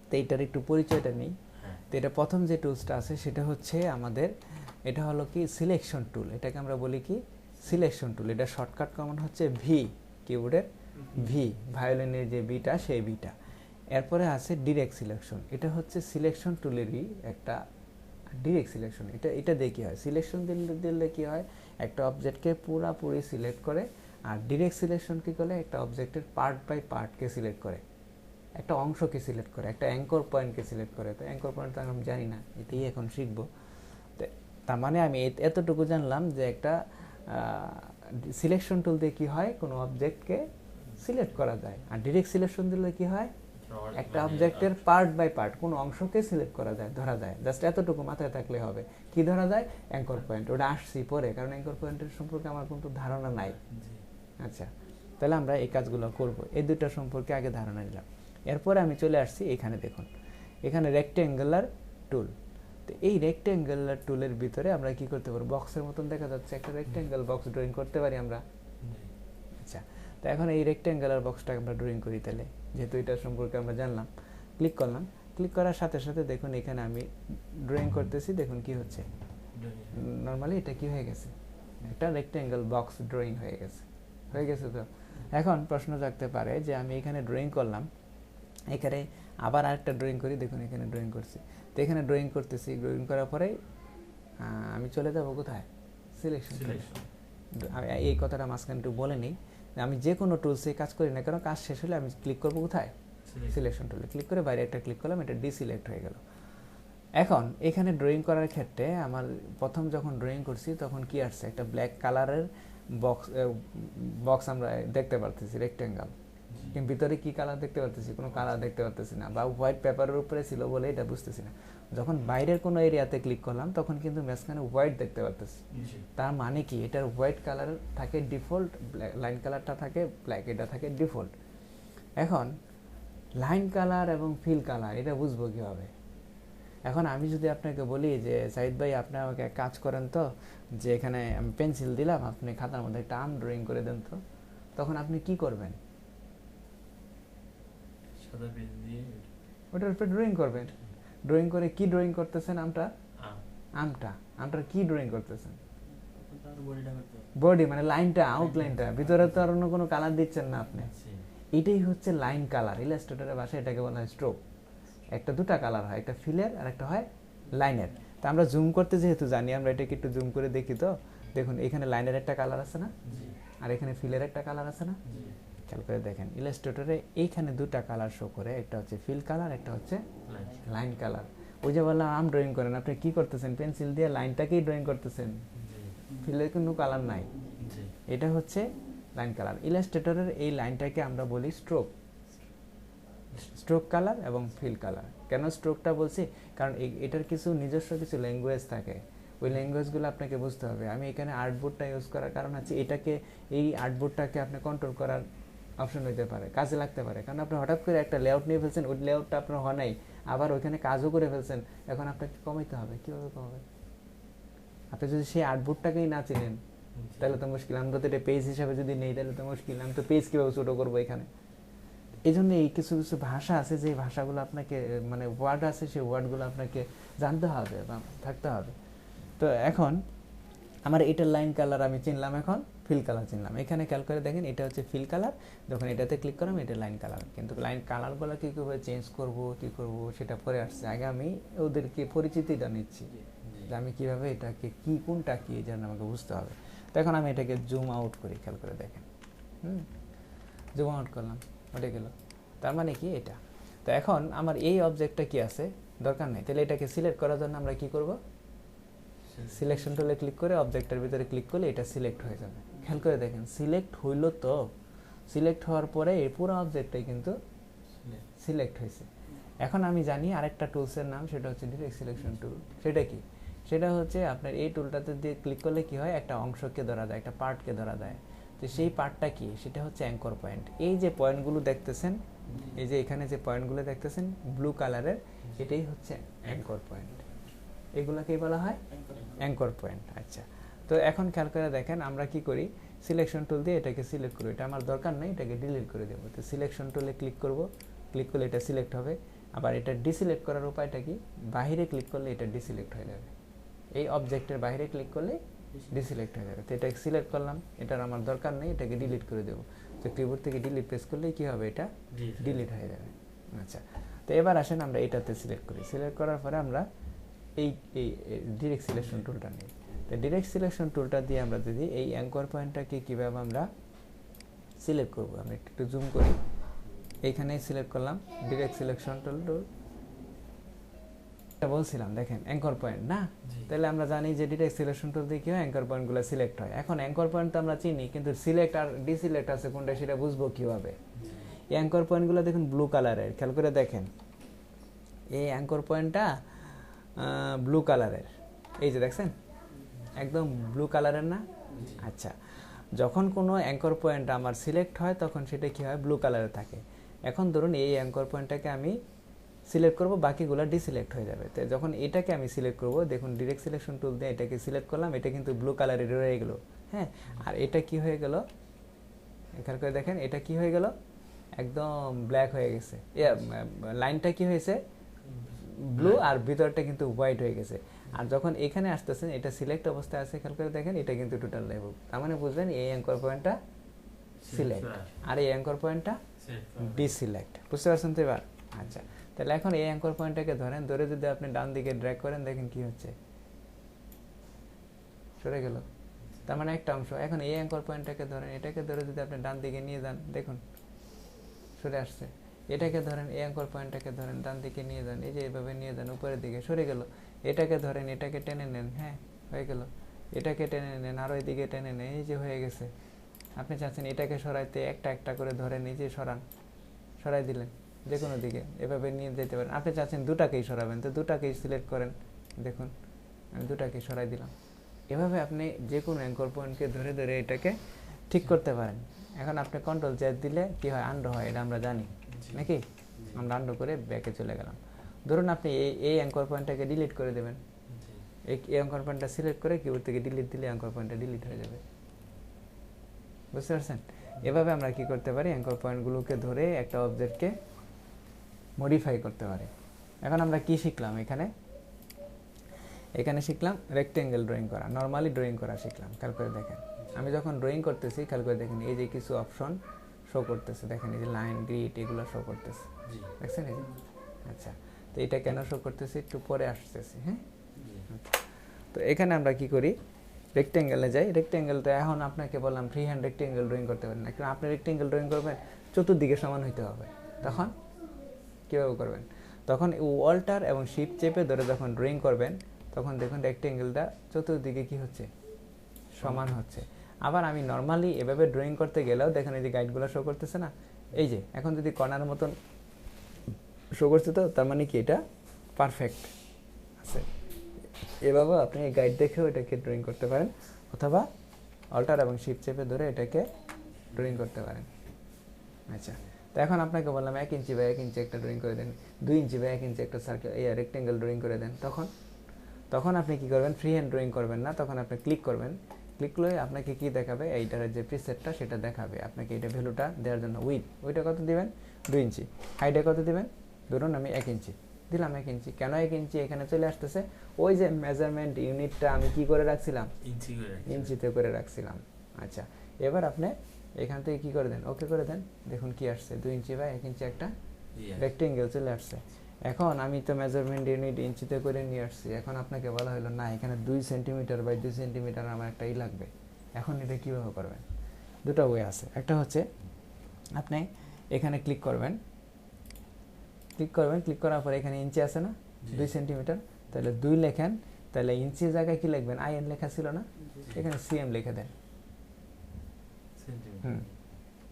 তো এইটার একটু পরিচয়টা নেই। তো এটা প্রথম যে টুলসটা আছে সেটা হচ্ছে আমাদের, এটা হলো কি সিলেকশন টুল। এটাকে আমরা বলি কি সিলেকশন টুল। এটা শর্টকাট কমান্ড হচ্ছে ভি, কিবোর্ডের ভি, ভায়োলিনের যে বিটা সেই বিটা। এরপরে আছে ডিরেক্ট সিলেকশন। এটা হচ্ছে সিলেকশন টুলেরই একটা ডিরেক্ট সিলেকশন। এটা দিয়ে কী হয়, সিলেকশন দিলে কী হয়, একটা অবজেক্টকে পুরাপুরি সিলেক্ট করে। আর ডিরেক্ট সিলেকশন কী করে, একটা অবজেক্টের পার্ট বাই পার্টকে সিলেক্ট করে, একটা অংশকে সিলেক্ট করে, একটা অ্যাঙ্কর পয়েন্টকে সিলেক্ট করে। তো অ্যাঙ্কর পয়েন্ট তো আমি জানি না, এটাই এখন শিখব। তার মানে আমি এতটুকু জানলাম যে একটা সিলেকশন টুল দিয়ে কী হয়, কোনো অবজেক্টকে সিলেক্ট করা যায়। আর ডিরেক্ট সিলেকশন দিলে কী হয়, একটা অবজেক্টের পার্ট বাই পার্ট কোনো অংশকে সিলেক্ট করা যায়, ধরা যায়। জাস্ট এতটুকু মাথায় থাকলে হবে। কি ধরা যায়? Anchor point. ওটা আসছি পরে, কারণ অ্যাঙ্কর পয়েন্টের সম্পর্কে আমার কিন্তু ধারণা নাই। আচ্ছা, তাহলে আমরা এই কাজগুলো করব। এই দুটো সম্পর্কে আগে ধারণা নিলাম। এরপরে আমি চলে আসছি এখানে, দেখুন এখানে রেক্ট্যাঙ্গুলার টুল। তো এই রেক্ট্যাঙ্গুলার টুলের ভিতরে আমরা কি করতে পারবো, বক্সের মতন দেখা যাচ্ছে একটা রেক্ট্যাঙ্গেল বক্স ড্রয়িং করতে পারি আমরা। আচ্ছা, তো এখন এই রেক্ট্যাঙ্গুলার বক্সটাকে আমরা ড্রয়িং করি। তাহলে যেহেতু এটা সম্পর্কে আমরা জানলাম, ক্লিক করলাম। ক্লিক করার সাথে সাথে দেখুন এখানে আমি ড্রয়িং করতেছি, দেখুন কি হচ্ছে, নর্মালি এটা কি হয়ে গেছে, একটা রেক্ট্যাঙ্গেল বক্স ড্রয়িং হয়ে গেছে। তো এখন প্রশ্ন থাকতে পারে যে আমি এখানে ড্রয়িং করলাম, এখানে আবার আরেকটা ড্রয়িং করি, দেখুন এখানে ড্রয়িং করছি। তো এখানে ড্রয়িং করতেছি, ড্রয়িং করার পরে আমি চলে যাবো কোথায়, সিলেকশন। এই কথাটা মাঝখানে একটু বলে নিই, আমি যে কোনো টুলসে কাজ করি না কেন, কাজ শেষ হলে আমি ক্লিক করবো কোথায়, সিলেকশন টুলে ক্লিক করে বাইরে একটা ক্লিক করলাম, এটা ডিসিলেক্ট হয়ে গেল। এখন এখানে ড্রয়িং করার ক্ষেত্রে আমার প্রথম যখন ড্রয়িং করছি তখন কি আসছে, একটা ব্ল্যাক কালারের বক্স আমরা দেখতে পারতেছি, রেক্ট্যাঙ্গেল। কিন্তু ভিতরে কি কালার দেখতে পারতেছি, কোনো কালার দেখতে পারতেছি না, বা হোয়াইট পেপারের উপরে ছিল বলে এটা বুঝতেছি না। যখন বাইরের কোনো এরিয়াতে ক্লিক করলাম তখন কিন্তু মাঝখানে হোয়াইট দেখতে পারতেছি। তার মানে কি, এটার হোয়াইট কালার থাকে ডিফল্ট, লাইন কালারটা থাকে ব্ল্যাক, এটা থাকে ডিফল্ট। এখন লাইন কালার এবং ফিল কালার এটা বুঝবো কীভাবে? এখন আমি যদি আপনাকে বলি যে সাইদ ভাই আপনি আমাকে কাজ করেন তো, যে এখানে আমি পেন্সিল দিলাম, আপনি খাতার মধ্যে একটা আম ড্রয়িং করে দেন তো, তখন আপনি কি করবেন? ওটার উপরে ড্রয়িং করবেন। ড্রয়িং করে কি ড্রয়িং করতেছেন? আমটার কি ড্রয়িং করতেছেন? বডি, মানে লাইনটা, আউটলাইনটা, ভিতরে তো আর অন্য কোনো কালার দিচ্ছেন না আপনি। এটাই হচ্ছে লাইন কালার। ইলাস্ট্রেটরের ভাষায় এটাকে বলা হয় স্ট্রোক। একটা দুটা কালার হয়, একটা ফিলের আর একটা হয় লাইনের। তা আমরা জুম করতে যেহেতু জানি, আমরা এটাকে একটু জুম করে দেখি। তো দেখুন এখানে লাইনের একটা কালার আছে না, আর এখানে ফিলের একটা কালার আছে না। খেয়াল করে দেখেন, ইলাস্ট্রেটরে এইখানে দুটা কালার শো করে, একটা হচ্ছে ফিল কালার, একটা হচ্ছে লাইন কালার। ওই যে বললাম আম ড্রয়িং করেন, আপনি কি করতেছেন, পেন্সিল দিয়ে লাইনটাকেই ড্রয়িং করতেছেন, ফিলের কোনো কালার নাই। এটা হচ্ছে লাইন কালার। ইলাস্ট্রেটরের এই লাইনটাকে আমরা বলি স্ট্রোক, স্ট্রোক কালার এবং ফিল কালার। কেন স্ট্রোকটা বলছি, কারণ এটার কিছু নিজস্ব কিছু ল্যাঙ্গুয়েজ থাকে। ওই ল্যাঙ্গুয়েজগুলো আপনাকে বুঝতে হবে। আমি এখানে আর্টবোর্ডটা ইউজ করার কারণ হচ্ছে এটাকে, এই আর্টবোর্ডটাকে আপনি কন্ট্রোল করার অপশন হইতে পারে, কাজে লাগতে পারে। কারণ আপনি হঠাৎ করে একটা লেআউট নিয়ে ফেলছেন, ওই লেআউটটা আপনার হয় নাই, আবার ওইখানে কাজও করে ফেলছেন, এখন আপনাকে কমাইতে হবে। কীভাবে কমাবে? আপনি যদি সেই আর্টবোর্ডটাকেই না চিনেন তাহলে তো মুশকিল। আমরা তো এটা পেজ হিসাবে যদি নেই তাহলে তো মুশকিল। আমি তো পেজ কীভাবে ছোটো করবো এখানে? এই জন্য এই কিছু কিছু ভাষা আছে, যে ভাষাগুলো আপনাকে, মানে ওয়ার্ড আছে, সেই ওয়ার্ডগুলো আপনাকে জানতে হবে বা থাকতে হবে। তো এখন আমার এটার লাইন কালার আমি চিনলাম, এখন ফিল কালার চিনলাম। এখানে খেয়াল করে দেখেন, এটা হচ্ছে ফিল কালার। যখন এটাতে ক্লিক করলাম, এটা লাইন কালার। কিন্তু লাইন কালারগুলো কী করে চেঞ্জ করব, কী করব সেটা পরে আসছে। আগে আমি ওদেরকে পরিচিতিটা নিচ্ছি, যে আমি কীভাবে এটাকে কী, কোনটা কী, এই জন্য আমাকে বুঝতে হবে। তো এখন আমি এটাকে জুম আউট করি, খেয়াল করে দেখেন। জুম আউট করলাম, ওটা গেল। তার মানে কি এটা। তো এখন আমার এই অবজেক্টটা কি আছে দরকার নেই, তাহলে এটাকে সিলেক্ট করার জন্য আমরা কি করব? সিলেকশন টুলে ক্লিক করে অবজেক্টের ভিতরে ক্লিক করলে এটা সিলেক্ট হয়ে যাবে। খেয়াল করে দেখেন, সিলেক্ট হইল। তো সিলেক্ট হওয়ার পরে এই পুরো অবজেক্টটাই কিন্তু সিলেক্ট হয়েছে। এখন আমি জানি আরেকটা টুলসের নাম, সেটা হচ্ছে ডিরেক্ট সিলেকশন টুল। সেটা কি? সেটা হচ্ছে আপনার এই টুলটাতে দিয়ে ক্লিক করলে কি হয়, একটা অংশকে ধরা দেয়, একটা পার্টকে ধরা দেয়। তো সেই পার্টটা কি? সেটা হচ্ছে অ্যাঙ্কর পয়েন্ট। এই যে পয়েন্টগুলো দেখতেছেন, এই যে এখানে যে পয়েন্টগুলো দেখতেছেন ব্লু কালারের, এটাই হচ্ছে অ্যাঙ্কর পয়েন্ট। এগুলোকেই বলা হয় অ্যাঙ্কর পয়েন্ট। আচ্ছা, তো এখন খেয়াল করে দেখেন আমরা কি করি, সিলেকশন টুল দিয়ে এটাকে সিলেক্ট করি। এটা আমার দরকার নেই, এটাকে ডিলিট করে দেবো। তো সিলেকশন টুলে ক্লিক করব, ক্লিক করলে এটা সিলেক্ট হবে। আবার এটা ডিসিলেক্ট করার উপায়টা কি? বাহিরে ক্লিক করলে এটা ডিসিলেক্ট হয়ে যাবে। এই অবজেক্টের বাইরে ক্লিক করলে ডিসিলেক্ট হয়ে যাবে। তো এটাকে সিলেক্ট করলাম, এটার আমার দরকার নেই, এটাকে ডিলিট করে দেবো। তো কিবোর্ড থেকে ডিলিট প্রেস করলেই কী হবে, এটা ডিলিট হয়ে যাবে। আচ্ছা, তো এবার আসেন আমরা এটাতে সিলেক্ট করি। সিলেক্ট করার পরে আমরা এই এই ডিরেক্ট সিলেকশন টুলটা নিই। তো ডিরেক্ট সিলেকশন টুলটা দিয়ে আমরা যদি এই অ্যাঙ্কর পয়েন্টটাকে কীভাবে আমরা সিলেক্ট করব, আমি একটু জুম করি। এইখানেই সিলেক্ট করলাম ডিরেক্ট সিলেকশন টুল। বলছিলাম দেখেন অ্যাঙ্কর পয়েন্ট না, তাহলে আমরা জানি যে ডিরেক্ট সিলেকশন টুল দিয়ে কি হয়, অ্যাঙ্কর পয়েন্টগুলো সিলেক্ট হয়। এখন অ্যাঙ্কর পয়েন্ট তো আমরা চিনি, কিন্তু সিলেক্ট আর ডিসিলেক্ট আছে কোনটা সেটা বুঝবো কিভাবে? এই অ্যাঙ্কর পয়েন্টগুলো দেখুন ব্লু কালারের, খেয়াল করে দেখেন। এই অ্যাঙ্কর পয়েন্টটা ব্লু কালারের, এই যে দেখছেন একদম ব্লু কালারের না? আচ্ছা, যখন কোনো অ্যাঙ্কর পয়েন্ট আমার সিলেক্ট হয় তখন সেটা কি হয়, ব্লু কালারে থাকে। এখন ধরুন এই অ্যাঙ্কর পয়েন্টটাকে আমি সিলেক্ট করব, বাকিগুলো ডিসিলেক্ট হয়ে যাবে। তো যখন এটাকে আমি সিলেক্ট করব, দেখুন ডিরেক্ট সিলেকশন টুল দিয়ে এটাকে সিলেক্ট করলাম, এটা কিন্তু ব্লু কালারের রয়ে গেল। হ্যাঁ, আর এটা কি হয়ে গেল, খেয়াল করে দেখেন, এটা কি হয়ে গেল, একদম ব্ল্যাক হয়ে গেছে। লাইনটা কি হয়েছে, ব্লু, আর ভিতরটা কিন্তু হোয়াইট হয়ে গেছে। আর যখন এখানে আসতেছেন, এটা সিলেক্ট অবস্থায় আছে, খেয়াল করে দেখেন, এটা কিন্তু টোটাল লেভেল। তার মানে বুঝলেন এই অ্যাঙ্কর পয়েন্টটা সিলেক্ট, আর এই অ্যাঙ্কর পয়েন্টটা ডিসিলেক্ট। বুঝতে পারছেন তো এবার? আচ্ছা, তাহলে এখন এই অ্যাঙ্কর পয়েন্টটাকে ধরেন, ধরে যদি আপনি ডান দিকে ড্র্যাগ করেন, দেখেন কি হচ্ছে, সরে গেল। তার মানে একটা অংশ। এখন এই অ্যাঙ্কর পয়েন্টটাকে ধরেন, এটাকে ধরে যদি আপনি ডান দিকে নিয়ে যান, দেখুন সরে আসছে। এটাকে ধরেন, এই অ্যাঙ্কর পয়েন্টটাকে ধরেন, ডান দিকে নিয়ে যান, এই যে এভাবে নিয়ে যান, উপরের দিকে সরে গেল। এটাকে ধরেন, এটাকে টেনে নেন, হ্যাঁ হয়ে গেল। এটাকে টেনে নেন, আরও এদিকে টেনে নেন, এই যে হয়ে গেছে। আপনি চাচ্ছেন এটাকে সরাইতে, একটা একটা করে ধরে নিজে সরান, সরাই দিলেন যে কোনো দিকে, এভাবে নিয়ে যেতে পারেন। আপনি চাচ্ছেন দুটাকেই সরাবেন, তো দুটাকেই সিলেক্ট করেন, দেখুন আমি দুটাকেই সরাই দিলাম। এভাবে আপনি যে কোনো অ্যাঙ্কর পয়েন্টকে ধরে ধরে এটাকে ঠিক করতে পারেন। এখন আপনি কন্ট্রোল জেড দিলে কি হয়, আন্ডো হয়, এটা আমরা জানি নাকি? আমরা আন্ডো করে ব্যাকে চলে গেলাম। ধরুন আপনি এই অ্যাঙ্কর পয়েন্টটাকে ডিলিট করে দেবেন, এই অ্যাঙ্কর পয়েন্টটা সিলেক্ট করে কিবোর্ড থেকে ডিলিট দিলে অ্যাঙ্কর পয়েন্টটা ডিলিট হয়ে যাবে। বুঝতে পারছেন? এভাবে আমরা কি করতে পারি, অ্যাঙ্কর পয়েন্টগুলোকে ধরে একটা অবজেক্টকে মডিফাই করতে পারি। এখন আমরা কি শিখলাম এখানে? এখানে শিখলাম রেক্টেঙ্গেল ড্রয়িং করা, নর্মালি ড্রয়িং করা শিখলাম। খেয়াল করে দেখেন, আমি যখন ড্রয়িং করতেছি, খেয়াল করে দেখেন এই যে কিছু অপশন শো করতেছে, দেখেন এই যে লাইন, গ্রিড, এগুলো শো করতেছে, দেখছেন এই যে। আচ্ছা, তো এটা কেন শো করতেছি একটু পরে আসতেছি। হ্যাঁ, তো এখানে আমরা কি করি, রেক্টেঙ্গেলে যাই। রেক্টেঙ্গেল তো এখন আপনাকে বললাম ফ্রি হ্যান্ড রেক্টেঙ্গেল ড্রয়িং করতে পারেন না, কারণ আপনি রেক্টেঙ্গেল ড্রয়িং করবেন চতুর্দিকে সমান হইতে হবে। তখন কীভাবে করবেন, তখন ওয়াল্টার এবং শিফট চেপে ধরে যখন ড্রয়িং করবেন, তখন দেখুন রেক্টেঙ্গেলটা চতুর্দিকে কি হচ্ছে, সমান হচ্ছে। আবার আমি নর্মালি এভাবে ড্রয়িং করতে গেলেও দেখেন এই যে গাইডগুলো শো করতেছে না, এই যে এখন যদি কর্নার মতন শো করছে, তো তার মানে কি এটা পারফেক্ট আছে। এভাবে আপনি এই গাইড দেখেও এটাকে ড্রয়িং করতে পারেন, অথবা অল্টার এবং শিফট চেপে ধরে এটাকে ড্রয়িং করতে পারেন। আচ্ছা, তো এখন আপনাকে বললাম 1 ইঞ্চি বাই 1 ইঞ্চি একটা ড্রয়িং করে দেন, 2 ইঞ্চি বাই 1 ইঞ্চি একটা সার্কেল রেক্টেঙ্গেল ড্রয়িং করে দেন। তখন আপনি কি করবেন, ফ্রি হ্যান্ড ড্রয়িং করবেন না, তখন আপনি ক্লিক করবেন। ক্লিক করলে আপনাকে কি দেখাবে, এইটার যে প্রিসেটটা সেটা দেখাবে আপনাকে। এটা ভ্যালুটা দেওয়ার জন্য উইডটা কত দিবেন, 2 ইঞ্চি। হাইটে কত দিবেন, ধরুন আমি 1 ইঞ্চি দিলাম। 1 ইঞ্চি কেন 1 ইঞ্চি এখানে চলে আসতেছে, ওই যে মেজারমেন্ট ইউনিটটা আমি কি করে রাখছিলাম, ইঞ্চিতে করে রাখছিলাম। আচ্ছা, এবার আপনি এখান থেকে কি করে দেন, ওকে করে দেন। দেখুন কি আসছে, 2 ইঞ্চি বাই 1 ইঞ্চি একটা রেক্টেঙ্গেল চলে আসছে। এখন আমি তো মেজারমেন্ট ইউনিট ইঞ্চিতে করে নিয়ে আসছি, এখন আপনাকে বলা হলো না এখানে 2 সেন্টিমিটার বাই 2 সেন্টিমিটার আমার একটা লাগবে। এখন এটা কীভাবে করবেন, দুটো ওয়ে আছে। একটা হচ্ছে আপনি এখানে ক্লিক করবেন, ক্লিক করার পরে এখানে ইঞ্চি আছে না, 2 সেন্টিমিটার, তাহলে 2 লেখেন, তাহলে ইঞ্চির জায়গায় কি লিখবেন, আইএন লেখা ছিল না, এখানে সিএম লিখে দেন।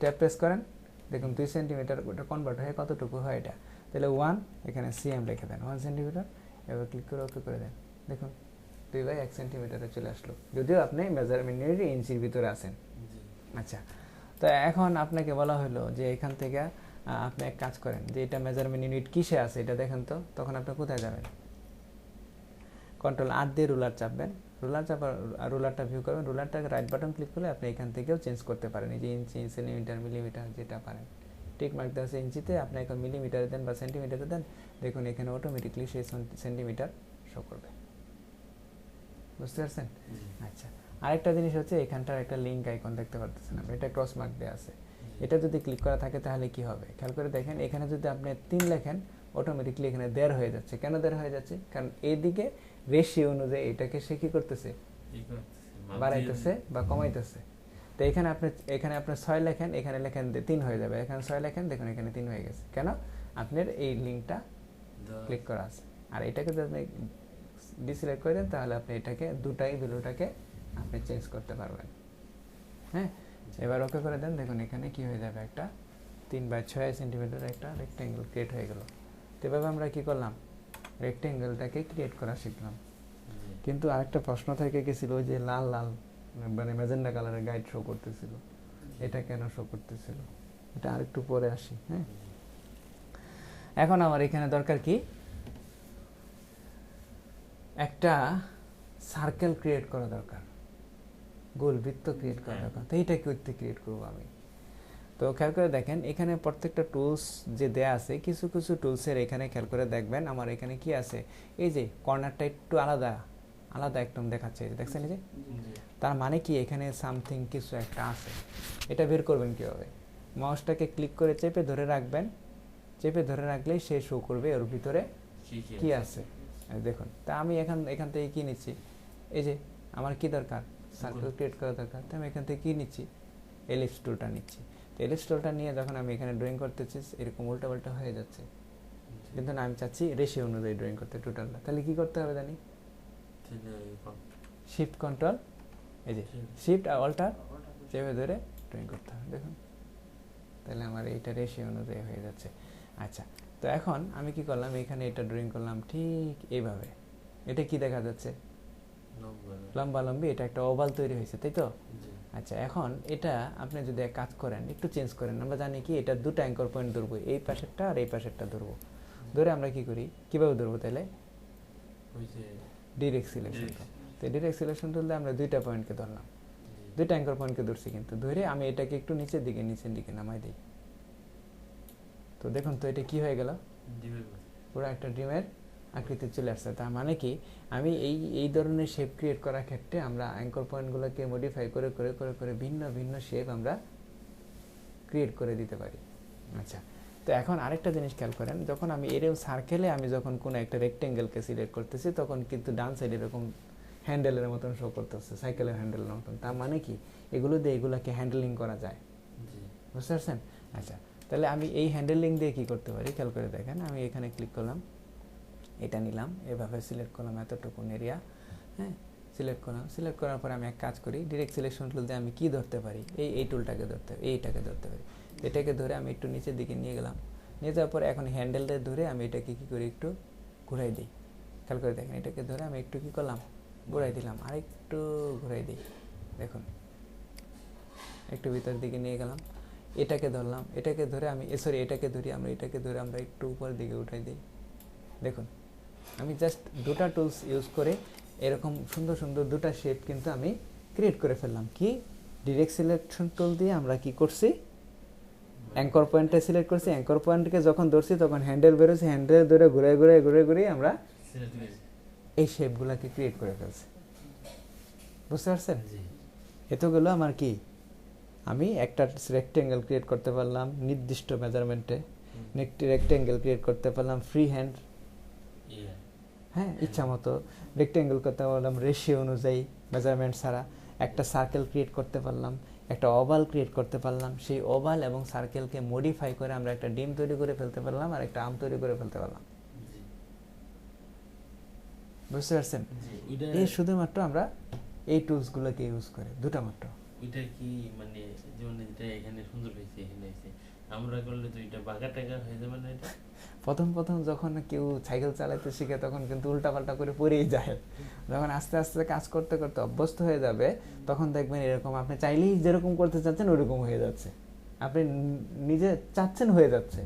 ট্যাপ প্রেস করেন, দেখুন 2 সেন্টিমিটার ওটা কনভার্ট হয়ে কতটুকু হয় এটা, তাহলে 1 এখানে সিএম লিখে দেন, 1 সেন্টিমিটার। এবার ক্লিক করে ওকে করে দেন, দেখুন 2 বাই 1 সেন্টিমিটারে চলে আসলো, যদিও আপনি মেজারমেন্ট ইউনিট ইঞ্চির ভিতরে আছেন। আচ্ছা, তো এখন আপনাকে বলা হলো যে এখান থেকে আপনি এক কাজ করেন, যে এটা মেজারমেন্ট ইউনিট কিসে আছে এটা দেখেন তো। তখন আপনি কোথায় যাবেন, কন্ট্রোল আর দিয়ে রুলার চাপবেন, রুলারটা ভিউ করবেন, রুলারটাকে রাইট বাটন ক্লিক করলে আপনি এখান থেকেও চেঞ্জ করতে পারেন, এই যে ইঞ্চি, সেন্টিমিটার, মিলিমিটার যেটা পারেন। টিক মার্ক দেওয়া আছে ইঞ্চিতে, আপনি এখন মিলিমিটারে দেন বা সেন্টিমিটারে দেন, দেখুন এখানে অটোমেটিকলি সেই সেন্টিমিটার শো করবে। বুঝতে পারছেন? আচ্ছা, আরেকটা জিনিস হচ্ছে এখানটার একটা লিঙ্ক আইকন দেখতে পারতেছেন আপনি, এটা ক্রস মার্ক দেওয়া আছে, এটা যদি ক্লিক করা থাকে তাহলে কি হবে, খেয়াল করে দেখেন। এখানে যদি আপনি 3 লেখেন, অটোমেটিকলি এখানে 1.5 হয়ে যাচ্ছে। কেন 1.5 হয়ে যাচ্ছে, কারণ এইদিকে রেশিও অনুযায়ী এটাকে সে কি করতেছে, বাড়াইতেছে বা কমাইতেছে। তো এখানে আপনি 6 লেখেন, এখানে লেখেন 3 হয়ে যাবে, এখানে 6 লেখেন, দেখুন এখানে 3 হয়ে গেছে। কেন, আপনার এই লিঙ্কটা ক্লিক করা আছে। আর এটাকে যদি আপনি ডিসিলেক্ট করে দেন, তাহলে আপনি এটাকে দুটাই ভ্যালুটাকে আপনি চেঞ্জ করতে পারবেন। হ্যাঁ, এবার ওকে করে দেন, দেখুন এখানে কি হয়ে যাবে, একটা 3 বাই 6 সেন্টিমিটার একটা রেক্টেঙ্গেল ক্রিয়েট হয়ে গেল। তো এভাবে আমরা কি করলাম, রেক্টেঙ্গেলটাকে ক্রিয়েট করা শিখলাম। কিন্তু আরেকটা প্রশ্ন থেকে গেছিল, ওই যে লাল লাল মানে ম্যাজেন্ডা কালারের গাইড শো করতেছিল, এটা কেন শো করতেছিল, এটা আরেকটু পরে আসি। হ্যাঁ, এখন আমার এখানে দরকার কি, একটা সার্কেল ক্রিয়েট করা দরকার, গোল বৃত্ত ক্রিয়েট করা দরকার। তো এইটা ক্রিয়েট করবো আমি। তো খেয়াল করে দেখেন, এখানে প্রত্যেকটা টুলস যে দেয়া আছে, কিছু কিছু টুলসের এখানে খেয়াল করে দেখবেন আমার এখানে কি আছে, এই যে কর্নারটা একটু আলাদা একদম দেখাচ্ছে, দেখছেন এই যে, তার মানে কি এখানে সামথিং কিছু একটা আছে। এটা বের করবেন কিভাবে, মাউসটাকে ক্লিক করে চেপে ধরে রাখবেন, চেপে ধরে রাখলেই সে শো করবে ওর ভিতরে কি আছে। দেখুন, তা আমি এখান থেকে কি নিচ্ছি, এই যে আমার কি দরকার, সার্কেল ক্রিয়েট করা দরকার, তো আমি এখান থেকে কি নিচ্ছি, এলিপস টুলটা নিচ্ছি। তো এলিপস টুলটা নিয়ে যখন আমি এখানে ড্রয়িং করতেছি, এরকম উল্টাপাল্টা হয়ে যাচ্ছে, কিন্তু না, আমি চাচ্ছি রেশিও অনুযায়ী ড্রয়িং করতে টোটালটা। তাহলে কি করতে হবে জানি, শিফট কন্ট্রোল, এই যে শিফট আর অল্টার চেপে ধরে ড্রয়িং করতে হবে। দেখুন, তাহলে আমার এইটা রেশিও অনুযায়ী হয়ে যাচ্ছে। আচ্ছা, তো এখন আমি কি করলাম, এখানে এটা ড্রয়িং করলাম ঠিক এইভাবে। এটা কি দেখা যাচ্ছে, লম্বালম্বি, এটা একটা ওভাল তৈরি হয়েছে, তাই তো? আচ্ছা, এখন এটা আপনি যদি এক কাজ করেন, একটু চেঞ্জ করেন, আমরা জানি কি এটা দুটো অ্যাঙ্কর পয়েন্ট ধরবো, এই পাশেরটা আর এই পাশেরটা ধরবো। ধরে আমরা কি করি, কিভাবে ধরবো, তাহলে ডিরেক্ট সিলেকশন। তো ডিরেক্ট সিলেকশন তুললে আমরা দুইটা পয়েন্টকে ধরলাম, দুইটা অ্যাঙ্কর পয়েন্টকে ধরছি, কিন্তু ধরে আমি এটাকে একটু নিচের দিকে নামাই দিই। তো দেখুন তো এটা কি হয়ে গেল, পুরো একটা ডিমের আকৃতি চলে আসছে। তার মানে কি, আমি এই ধরনের শেপ ক্রিয়েট করার ক্ষেত্রে আমরা অ্যাঙ্কর পয়েন্টগুলোকে মডিফাই করে করে করে করে ভিন্ন ভিন্ন শেপ আমরা ক্রিয়েট করে দিতে পারি। আচ্ছা, তো এখন আরেকটা জিনিস খেয়াল করেন, যখন আমি এরকম সার্কেলে আমি যখন কোনো একটা রেক্টেঙ্গেলকে সিলেক্ট করতেছি, তখন কিন্তু ডান সাইডে এরকম হ্যান্ডেলের মতন শো করতেছে, সাইকেলের হ্যান্ডেলের মতন। তার মানে কি, এগুলো দিয়ে এগুলোকে হ্যান্ডেলিং করা যায়, বুঝতে পারছেন? আচ্ছা, তাহলে আমি এই হ্যান্ডেলিং দিয়ে কি করতে পারি, খেয়াল করে দেখেন। আমি এখানে ক্লিক করলাম, এটা নিলাম, এভাবে সিলেক্ট করলাম এতটুকুন এরিয়া। হ্যাঁ, সিলেক্ট করার পরে আমি এক কাজ করি, ডিরেক্ট সিলেকশন টুল দিয়ে আমি কি ধরতে পারি, এই টুলটাকে ধরতে পারি, এইটাকে ধরতে পারি। এটাকে ধরে আমি একটু নিচের দিকে নিয়ে গেলাম, নিয়ে যাওয়ার পরে এখন হ্যান্ডেলটা ধরে আমি এটাকে কি করি, একটু ঘুরাই দিই। খেয়াল করে দেখেন, এটাকে ধরে আমি একটু কি করলাম, ঘুরাই দিলাম, আর একটু ঘুরাই দিই, দেখুন একটু ভিতর দিকে নিয়ে গেলাম, এটাকে ধরলাম, এটাকে ধরে আমি সরি এটাকে ধরি আমরা, এটাকে ধরে আমরা একটু উপরের দিকে উঠাই দিই। দেখুন আমি জাস্ট দুটা টুলস ইউজ করে এরকম সুন্দর সুন্দর দুটা শেপ কিন্তু আমি ক্রিয়েট করে ফেললাম। কি ডিরেক্ট সিলেকশন টুল দিয়ে আমরা কি করছি, অ্যাঙ্কর পয়েন্টটা সিলেক্ট করছি, অ্যাঙ্কর পয়েন্টকে যখন ধরছি তখন হ্যান্ডেল বেরোছে, হ্যান্ডেল ধরে ঘুরে ঘুরে ঘুরে ঘুরে আমরা এই শেপগুলোকে ক্রিয়েট করে ফেলছি। বুঝতে পারছেন? এতগুলো আমার কি, আমি একটা রেক্টেঙ্গেল ক্রিয়েট করতে পারলাম নির্দিষ্ট মেজারমেন্টে, একটি রেক্টেঙ্গেল ক্রিয়েট করতে পারলাম ফ্রি হ্যান্ড, হ্যাঁ ইচ্ছা মতো রেক্টেঙ্গেল করতে পারলাম রেশিও অনুযায়ী মেজারমেন্ট ছাড়া, একটা সার্কেল ক্রিয়েট করতে পারলাম, একটা ওভাল ক্রিয়েট করতে পারলাম, সেই ওভাল এবং সার্কেলকে মডিফাই করে আমরা একটা ডিম তৈরি করে ফেলতে পারলাম আর একটা আম তৈরি করে ফেলতে পারলাম। বুঝতে পারছেন? এই শুধুমাত্র আমরা এই টুলসগুলোকে ইউজ করে, দুটা মাত্র। এটা কি মানে যেমন এটা এখানে সুন্দর হয়েছে, এখানে হয়েছে, আমরা করলে তো এটা বাঁকা টাকা হয়ে যাবে না? এটা প্রথম প্রথম যখন কেউ সাইকেল চালাতে শিখে তখন কিন্তু উল্টাপাল্টা করে পড়েই যায়, যখন আস্তে আস্তে কাজ করতে করতে অভ্যস্ত হয়ে যাবে তখন দেখবেন এরকম আপনি চাইলেই যেরকম করতে চাচ্ছেন ওরকম হয়ে যাচ্ছে, আপনি নিজে চাচ্ছেন হয়ে যাচ্ছে।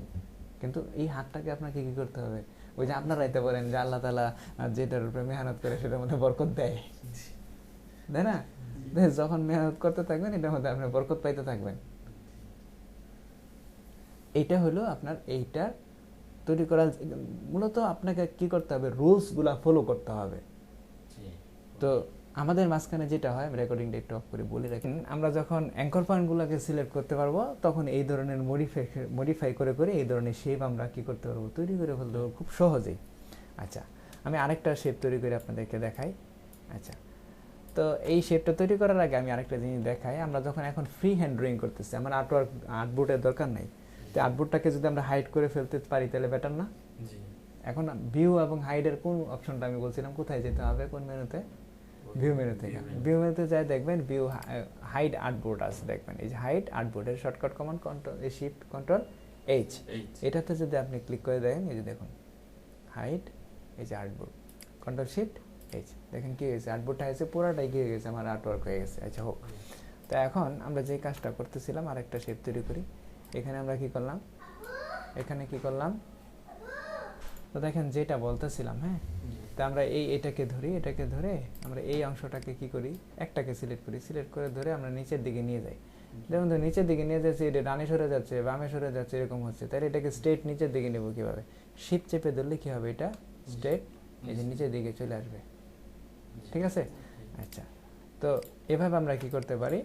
কিন্তু এই হাতটাকে আপনাকে কি করতে হবে, ওই যে আপনারা এতে বলেন যে আল্লাহ তাআলা যেটার উপরে মেহনত করে সেটার মধ্যে বরকত দেয়, তাই না? যখন মেহনত করতে থাকবেন এটার মধ্যে আপনি বরকত পাইতে থাকবেন। এইটা হলো আপনার এইটা তৈরি করা। মূলত আপনাকে কি করতে হবে, রুলসগুলো ফলো করতে হবে। তো আমাদের মাঝখানে যেটা হয়, আমি রেকর্ডিংটা একটু অফ করে বলে রাখেন, আমরা যখন অ্যাঙ্কর পয়েন্টগুলোকে সিলেক্ট করতে পারবো তখন এই ধরনের মডিফাই করে করে এই ধরনের শেপ আমরা কি করতে পারবো, তৈরি করে ফেলতে পারবো খুব সহজেই। আচ্ছা আমি আরেকটা শেপ তৈরি করে আপনাদেরকে দেখাই। আচ্ছা তো এই শেপটা তৈরি করার আগে আমি আরেকটা জিনিস দেখাই, আমরা যখন এখন ফ্রি হ্যান্ড ড্রয়িং করতেছি, আমার আর্টবোর্ডের দরকার নাই, তো আর্টবোর্ডটাকে যদি আমরা হাইড করে ফেলতে পারি তাহলে বেটার না? এখন ভিউ এবং হাইডের কোন অপশনটা আমি বলছিলাম, কোথায় যেতে হবে, কোন মেনুতে, ভিউ মেনু থেকে, ভিউ মেনুতে যাই দেখবেন ভিউ হাইড আর্টবোর্ড আছে, দেখবেন এই যে হাইড আর্টবোর্ডের shortcut command control shift control H, এটাতে যদি আপনি ক্লিক করে দেখেন এই যে দেখুন হাইড এই যে আর্টবোর্ড, কন্ট্রোল শিফট এইচ, দেখেন কি হয়েছে, আর্টবোর্ডটা হয়েছে পুরোটাই কি হয়ে গেছে, আমার আর্টওয়ার্ক হয়ে গেছে। আচ্ছা হোক, তো এখন আমরা যে কাজটা করতেছিলাম আরেকটা শেপ তৈরি করি। এখানে আমরা কি করলাম, এখানে কি করলাম, তো দেখেন যেটা বলতেছিলাম, হ্যাঁ তো আমরা এটাকে ধরে আমরা এই অংশটাকে কি করি, একটাকে সিলেক্ট করি, সিলেক্ট করে ধরে আমরা নিচের দিকে নিয়ে যাই। যেমন ধর নিচের দিকে নিয়ে যাচ্ছি, এটা ডানে সরে যাচ্ছে, বামে সরে যাচ্ছে, এরকম হচ্ছে, তাহলে এটাকে স্ট্রেট নিচের দিকে নেব কিভাবে, শিফট চেপে ধরলে কি হবে, এটা স্ট্রেট এই যে নিচের দিকে চলে আসবে। ঠিক আছে? আচ্ছা তো এভাবে আমরা কি করতে পারি,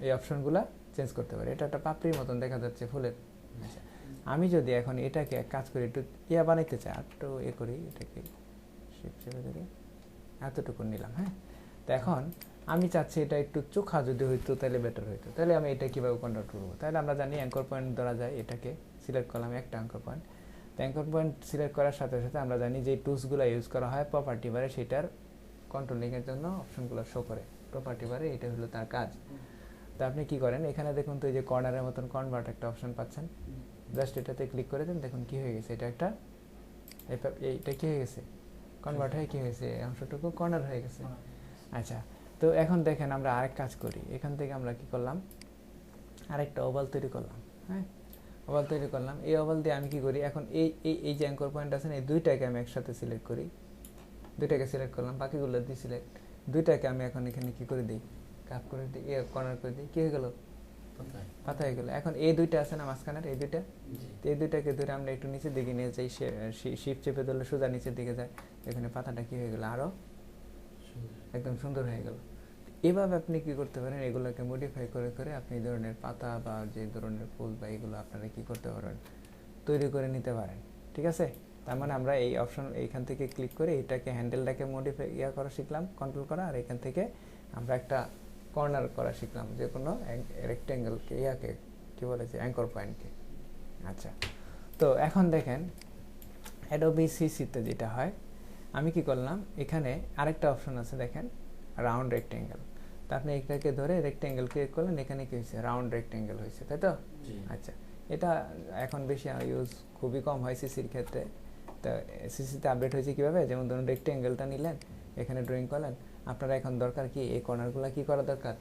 এই অপশনগুলো চেঞ্জ করতে পারি। এটা একটা পাপড়ির মতন দেখা যাচ্ছে ফুলের। আচ্ছা আমি যদি এখন এটাকে এক কাজ করি, একটু বানাইতে চাই, একটু করি, এটাকে শিফট চেপে ধরে এতটুকু নিলাম। হ্যাঁ তো এখন আমি চাচ্ছি এটা একটু চোখা যদি হইতো তাহলে বেটার হইতো, তাহলে আমি এটা কীভাবে কন্ট্রোল করবো, তাহলে আমরা জানি অ্যাঙ্কর পয়েন্ট ধরা যায়, এটাকে সিলেক্ট করলাম একটা অ্যাঙ্কর পয়েন্ট। তো অ্যাঙ্কর পয়েন্ট সিলেক্ট করার সাথে সাথে আমরা জানি যে টুলসগুলো ইউজ করা হয় প্রপার্টি বারে, সেটার কন্ট্রোলিংয়ের জন্য অপশনগুলো শো করে প্রপার্টি বারে, এটা হলো তার কাজ। তো আপনি কি করেন, এখানে দেখুন তো এই যে কর্নারের মতন কনভার্ট একটা অপশন পাচ্ছেন, জাস্ট এটাতে ক্লিক করে দেন, দেখুন কি হয়ে গেছে, এটা একটা এইটা কি হয়ে গেছে, কনভার্ট হয়ে কি হয়েছে, অংশটুকু কর্নার হয়ে গেছে। আচ্ছা তো এখন দেখেন আমরা আরেক কাজ করি, এখান থেকে আমরা কি করলাম, আরেকটা ওভাল তৈরি করলাম। হ্যাঁ ওভাল তৈরি করলাম, এই ওভাল দিয়ে আমি কি করি, এখন এই যে অ্যাঙ্কর পয়েন্ট আছে এই দুইটাকে আমি একসাথে সিলেক্ট করি, দুইটাকে সিলেক্ট করলাম, বাকিগুলো দিয়ে সিলেক্ট, দুইটাকে আমি এখন এখানে কি করে দিই, কাপ করে দিই, কর্নার করে দিই, কি হয়ে গেল, পাতা হয়ে গেল। এখন এই দুইটা আছে না মাঝখানের, এই দুইটাকে ধরে আমরা একটু নিচের দিকে নিয়ে যাই, শিফট চেপে ধরলে সোজা নিচের দিকে যায়, এখানে পাতাটা কি হয়ে গেল, আরো একদম সুন্দর হয়ে গেল। এভাবে আপনি কি করতে পারেন, এগুলোকে মডিফাই করে করে আপনি এই ধরনের পাতা বা যে ধরনের ফুল বা এগুলো আপনারা কি করতে পারেন, তৈরি করে নিতে পারেন। ঠিক আছে? তার মানে আমরা এই অপশন এইখান থেকে ক্লিক করে এটাকে হ্যান্ডেলটাকে মডিফাই করা শিখলাম, কন্ট্রোল করা, আর এখান থেকে আমরা একটা কর্নার করা শিখলাম, যে কোনো রেক্টেঙ্গেলকে কি বলেছে, অ্যাঙ্কর পয়েন্টকে। আচ্ছা তো এখন দেখেন অ্যাডোবি সিসিতে যেটা হয়, আমি কি করলাম, এখানে আরেকটা অপশন আছে দেখেন, রাউন্ড রেক্টেঙ্গেল। তো আপনি এটাকে ধরে রেক্টেঙ্গেল ক্লিক করলেন, এখানে কি হয়েছে, রাউন্ড রেক্টেঙ্গেল হয়েছে, তাই তো? আচ্ছা এটা এখন বেশি ইউজ খুবই কম হয় সিসির ক্ষেত্রে। তো তা সিসিতে আপডেট হয়েছে কীভাবে, যেমন ধরুন রেক্টেঙ্গেলটা নিলেন, এখানে ড্রয়িং করলেন, আপনারা এখন দরকার কি এই কর্নারগুলো কি করা দরকার,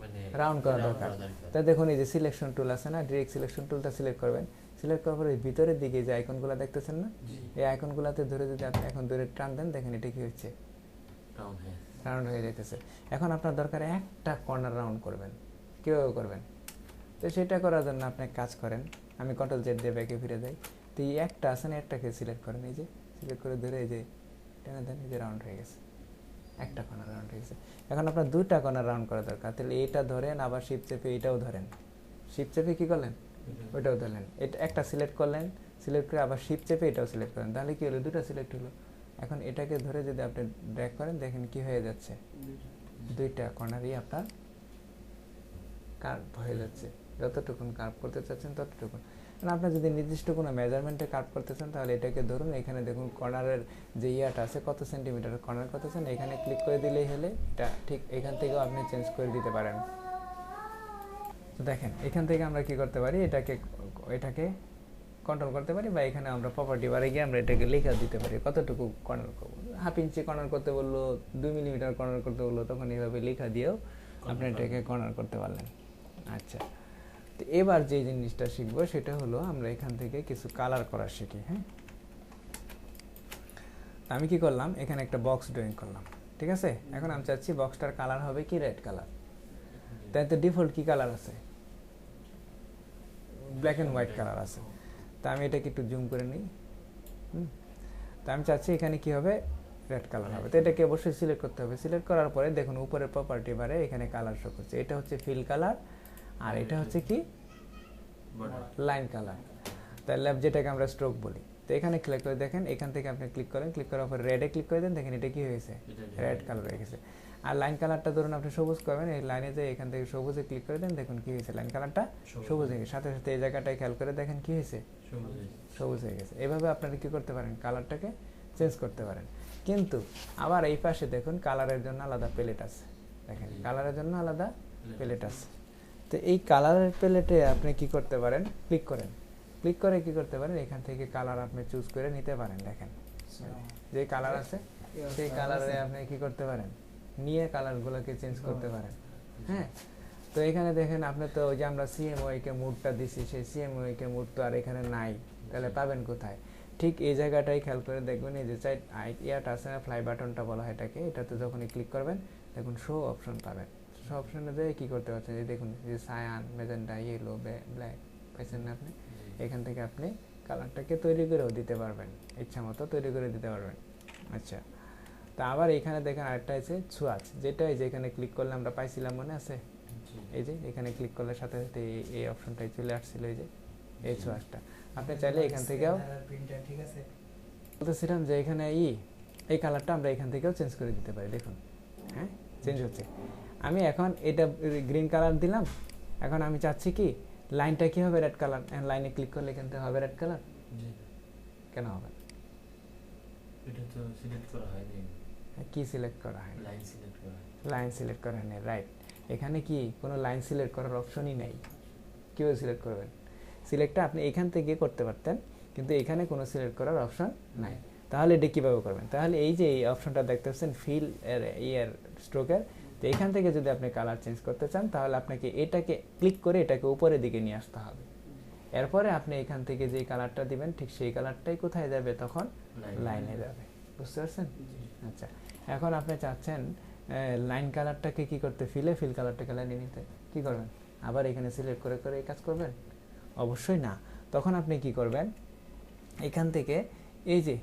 মানে রাউন্ড করা দরকার। তাই দেখুন এই যে সিলেকশন টুল আছে না, ডিরেক্ট সিলেকশন টুলটা সিলেক্ট করবেন, সিলেক্ট করার পরে ভিতরের দিকে যে আইকনগুলো দেখতেছেন না, এই আইকনগুলোতে ধরে যদি আপনি এখন ধরে টান দেন, দেখেন এটা কি হচ্ছে, রাউন্ড হয়ে যাইতেছে। এখন আপনার দরকার একটা কর্নার রাউন্ড করবেন, কীভাবে করবেন, তো সেটা করার জন্য আপনি কাজ করেন, আমি কন্ট্রোল জেড দিয়ে ব্যাকে ফিরে যাই, তো এই একটা আছে না, একটাকে সিলেক্ট করেন, এই যে সিলেক্ট করে ধরে এই যে টেনে দেন, এই যে রাউন্ড হয়ে গেছে, একটা কর্নার রাউন্ড হয়ে গেছে। এখন আপনার দুইটা কর্নার রাউন্ড করা দরকার, তাহলে এইটা ধরেন, আবার শিফট চেপে এটাও ধরেন, শিফট চেপে কী করলেন, ওইটাও ধরলেন, এটা একটা সিলেক্ট করলেন, সিলেক্ট করে আবার শিফট চেপে এটাও সিলেক্ট করেন, তাহলে কী হলো, দুটো সিলেক্ট হলো। এখন এটাকে ধরে যদি আপনি ড্র্যাগ করেন, দেখেন কি হয়ে যাচ্ছে, দুইটা কর্নারই আপনার কার্ভ হয়ে যাচ্ছে, যতটুকুন কার্ভ করতে চাচ্ছেন ততটুকুন। আপনি যদি নির্দিষ্ট কোনো মেজারমেন্টে কার্ভ করতে চান, তাহলে এটাকে ধরুন, এখানে দেখুন কর্নারের যে ইয়াটা আছে কত সেন্টিমিটার কর্নার করতে চান, এখানে ক্লিক করে দিলেই হলে এটা ঠিক এখান থেকেও আপনি চেঞ্জ করে দিতে পারেন। তো দেখেন এখান থেকে আমরা কি করতে পারি, এটাকে কন্ট্রোল করতে পারি, বা এখানে আমরা প্রপার্টি বারে গিয়ে আমরা এটাকে লেখা দিতে পারি কতটুকু কর্নার করবো, 1/2 ইঞ্চি কর্নার করতে বললো, 2 মিলিমিটার কর্নার করতে বললো, তখন এইভাবে লেখা দিয়েও আপনি এটাকে কর্নার করতে পারলেন। আচ্ছা, তো এবার যে জিনিসটা শিখবো সেটা হলো আমরা এখান থেকে কিছু কালার করা শিখি। হ্যাঁ, আমি কি করলাম, এখানে একটা বক্স ড্রয়িং করলাম, ঠিক আছে। এখন আমি চাচ্ছি বক্সটার কালার হবে কি, রেড কালার। তাই তো ডিফল্ট কি কালার আছে, ব্ল্যাক অ্যান্ড হোয়াইট কালার আছে। তা আমি এটাকে একটু জুম করে নিই। তা আমি চাচ্ছি এখানে কি হবে, রেড কালার হবে। তো এটাকে অবশ্যই সিলেক্ট করতে হবে। সিলেক্ট করার পরে দেখুন উপরের প্রপার্টি বারে এখানে কালার শো করছে, এটা হচ্ছে ফিল কালার, আর এটা হচ্ছে কি লাইন কালার, তাহলে যেটাকে আমরা স্ট্রোক বলি। তো এখানে ক্লিক করে দেখেন, এখান থেকে আপনি ক্লিক করেন, ক্লিক করার পর রেডে ক্লিক করে দেন, দেখেন এটা কি হয়েছে, রেড কালার হয়ে গেছে। আর লাইন কালারটা ধরুন আপনি সবুজ করবেন, এই লাইনে যে এখান থেকে সবুজে ক্লিক করে দেন, দেখুন কি হয়েছে, লাইন কালারটা সবুজ হয়ে গেছে। সাথে সাথে এই জায়গাটায় খেয়াল করে দেখেন কি হয়েছে, সবুজ হয়ে গেছে। এভাবে আপনারা কি করতে পারেন, কালারটাকে চেঞ্জ করতে পারেন। কিন্তু আবার এই পাশে দেখুন কালারের জন্য আলাদা প্যালেট আছে, দেখেন কালারের জন্য আলাদা প্যালেট আছে। তো এই কালারের প্যালেটে আপনি কি করতে পারেন, ক্লিক করেন, ক্লিক করে কি করতে পারেন, এখান থেকে কালার আপনি চুজ করে নিতে পারেন। দেখেন যে কালার আছে সেই কালারে আপনি কি করতে পারেন, নিয়ে কালারগুলোকে চেঞ্জ করতে পারেন। হ্যাঁ, তো এখানে দেখেন আপনি তো ওই যে আমরা সিএমওয়াই কে মুডটা দিছি, সেই সিএমওয়াই কে মুড তো আর এখানে নাই, তাহলে পাবেন কোথায়, ঠিক এই জায়গাটাই খেয়াল করে দেখবেন, এই যে ইয়াটা আছে না, ফ্লাই বাটনটা বলা হয় এটাকে, এটাতে যখনই ক্লিক করবেন দেখুন শো অপশন পাবেন। শো অপশনে যেয়ে কী করতে পারছেন, এই দেখুন যে সায়ান, ম্যাজেন্টা, ইয়েলো, ব্ল্যাক পাইছেন না আপনি, এখান থেকে আপনি কালারটাকে তৈরি করেও দিতে পারবেন, ইচ্ছা মতো তৈরি করে দিতে পারবেন। আচ্ছা, তা আবার এখানে দেখেন আরেকটা আছে ছোঁয়াচ, যেটা এই যে এখানে ক্লিক করলে আমরা পাইছিলাম, মনে আছে, এই যে এখানে ক্লিক করলে সাথে সাথে এই অপশনটাই চলে আসছিল, এই যে এই ছোঁয়াচটা। আপনি চাইলে এখান থেকেও, ঠিক আছে, বলতেছিলাম যে এখানে এই কালারটা আমরা এখান থেকেও চেঞ্জ করে দিতে পারি। দেখুন হ্যাঁ, চেঞ্জ হচ্ছে। আমি এখন এটা গ্রিন কালার দিলাম, এখন আমি চাচ্ছি কি লাইনটা কি হবে, রেড কালার। লাইনে ক্লিক করলে এখান থেকে হবে রেড কালার, কেন হবে, এটা তো সিলেক্ট করা হয়নি। কি সিলেক্ট করা হয়, লাইন সিলেক্ট করা, লাইন সিলেক্ট করা হয়নি, রাইট। এখানে কি কোনো লাইন সিলেক্ট করার অপশনই নেই, কীভাবে সিলেক্ট করবেন, সিলেক্টটা আপনি এখান থেকে করতে পারতেন, কিন্তু এখানে কোনো সিলেক্ট করার অপশন নাই। তাহলে এটা কীভাবে করবেন, তাহলে এই যে এই অপশনটা দেখতে পাচ্ছেন ফিল ইয়ার স্ট্রোকের, তো এখান থেকে যদি আপনি কালার চেঞ্জ করতে চান, তাহলে আপনাকে এটাকে ক্লিক করে এটাকে উপরের দিকে নিয়ে আসতে হবে। এরপরে আপনি এখান থেকে যে কালারটা দিবেন, ঠিক সেই কালারটাই কোথায় যাবে, তখন লাইনে যাবে। বুঝতে পারছেন? আচ্ছা, এখন আপনি চাচ্ছেন লাইন কালারটাকে কি করতে, ফিল কালারটাকে লাইনে নিতে, কি করবেন, আবার এখানে সিলেক্ট করে করে এই কাজ করবেন? অবশ্যই না। তখন আপনি কি করবেন, এখান থেকে এই যে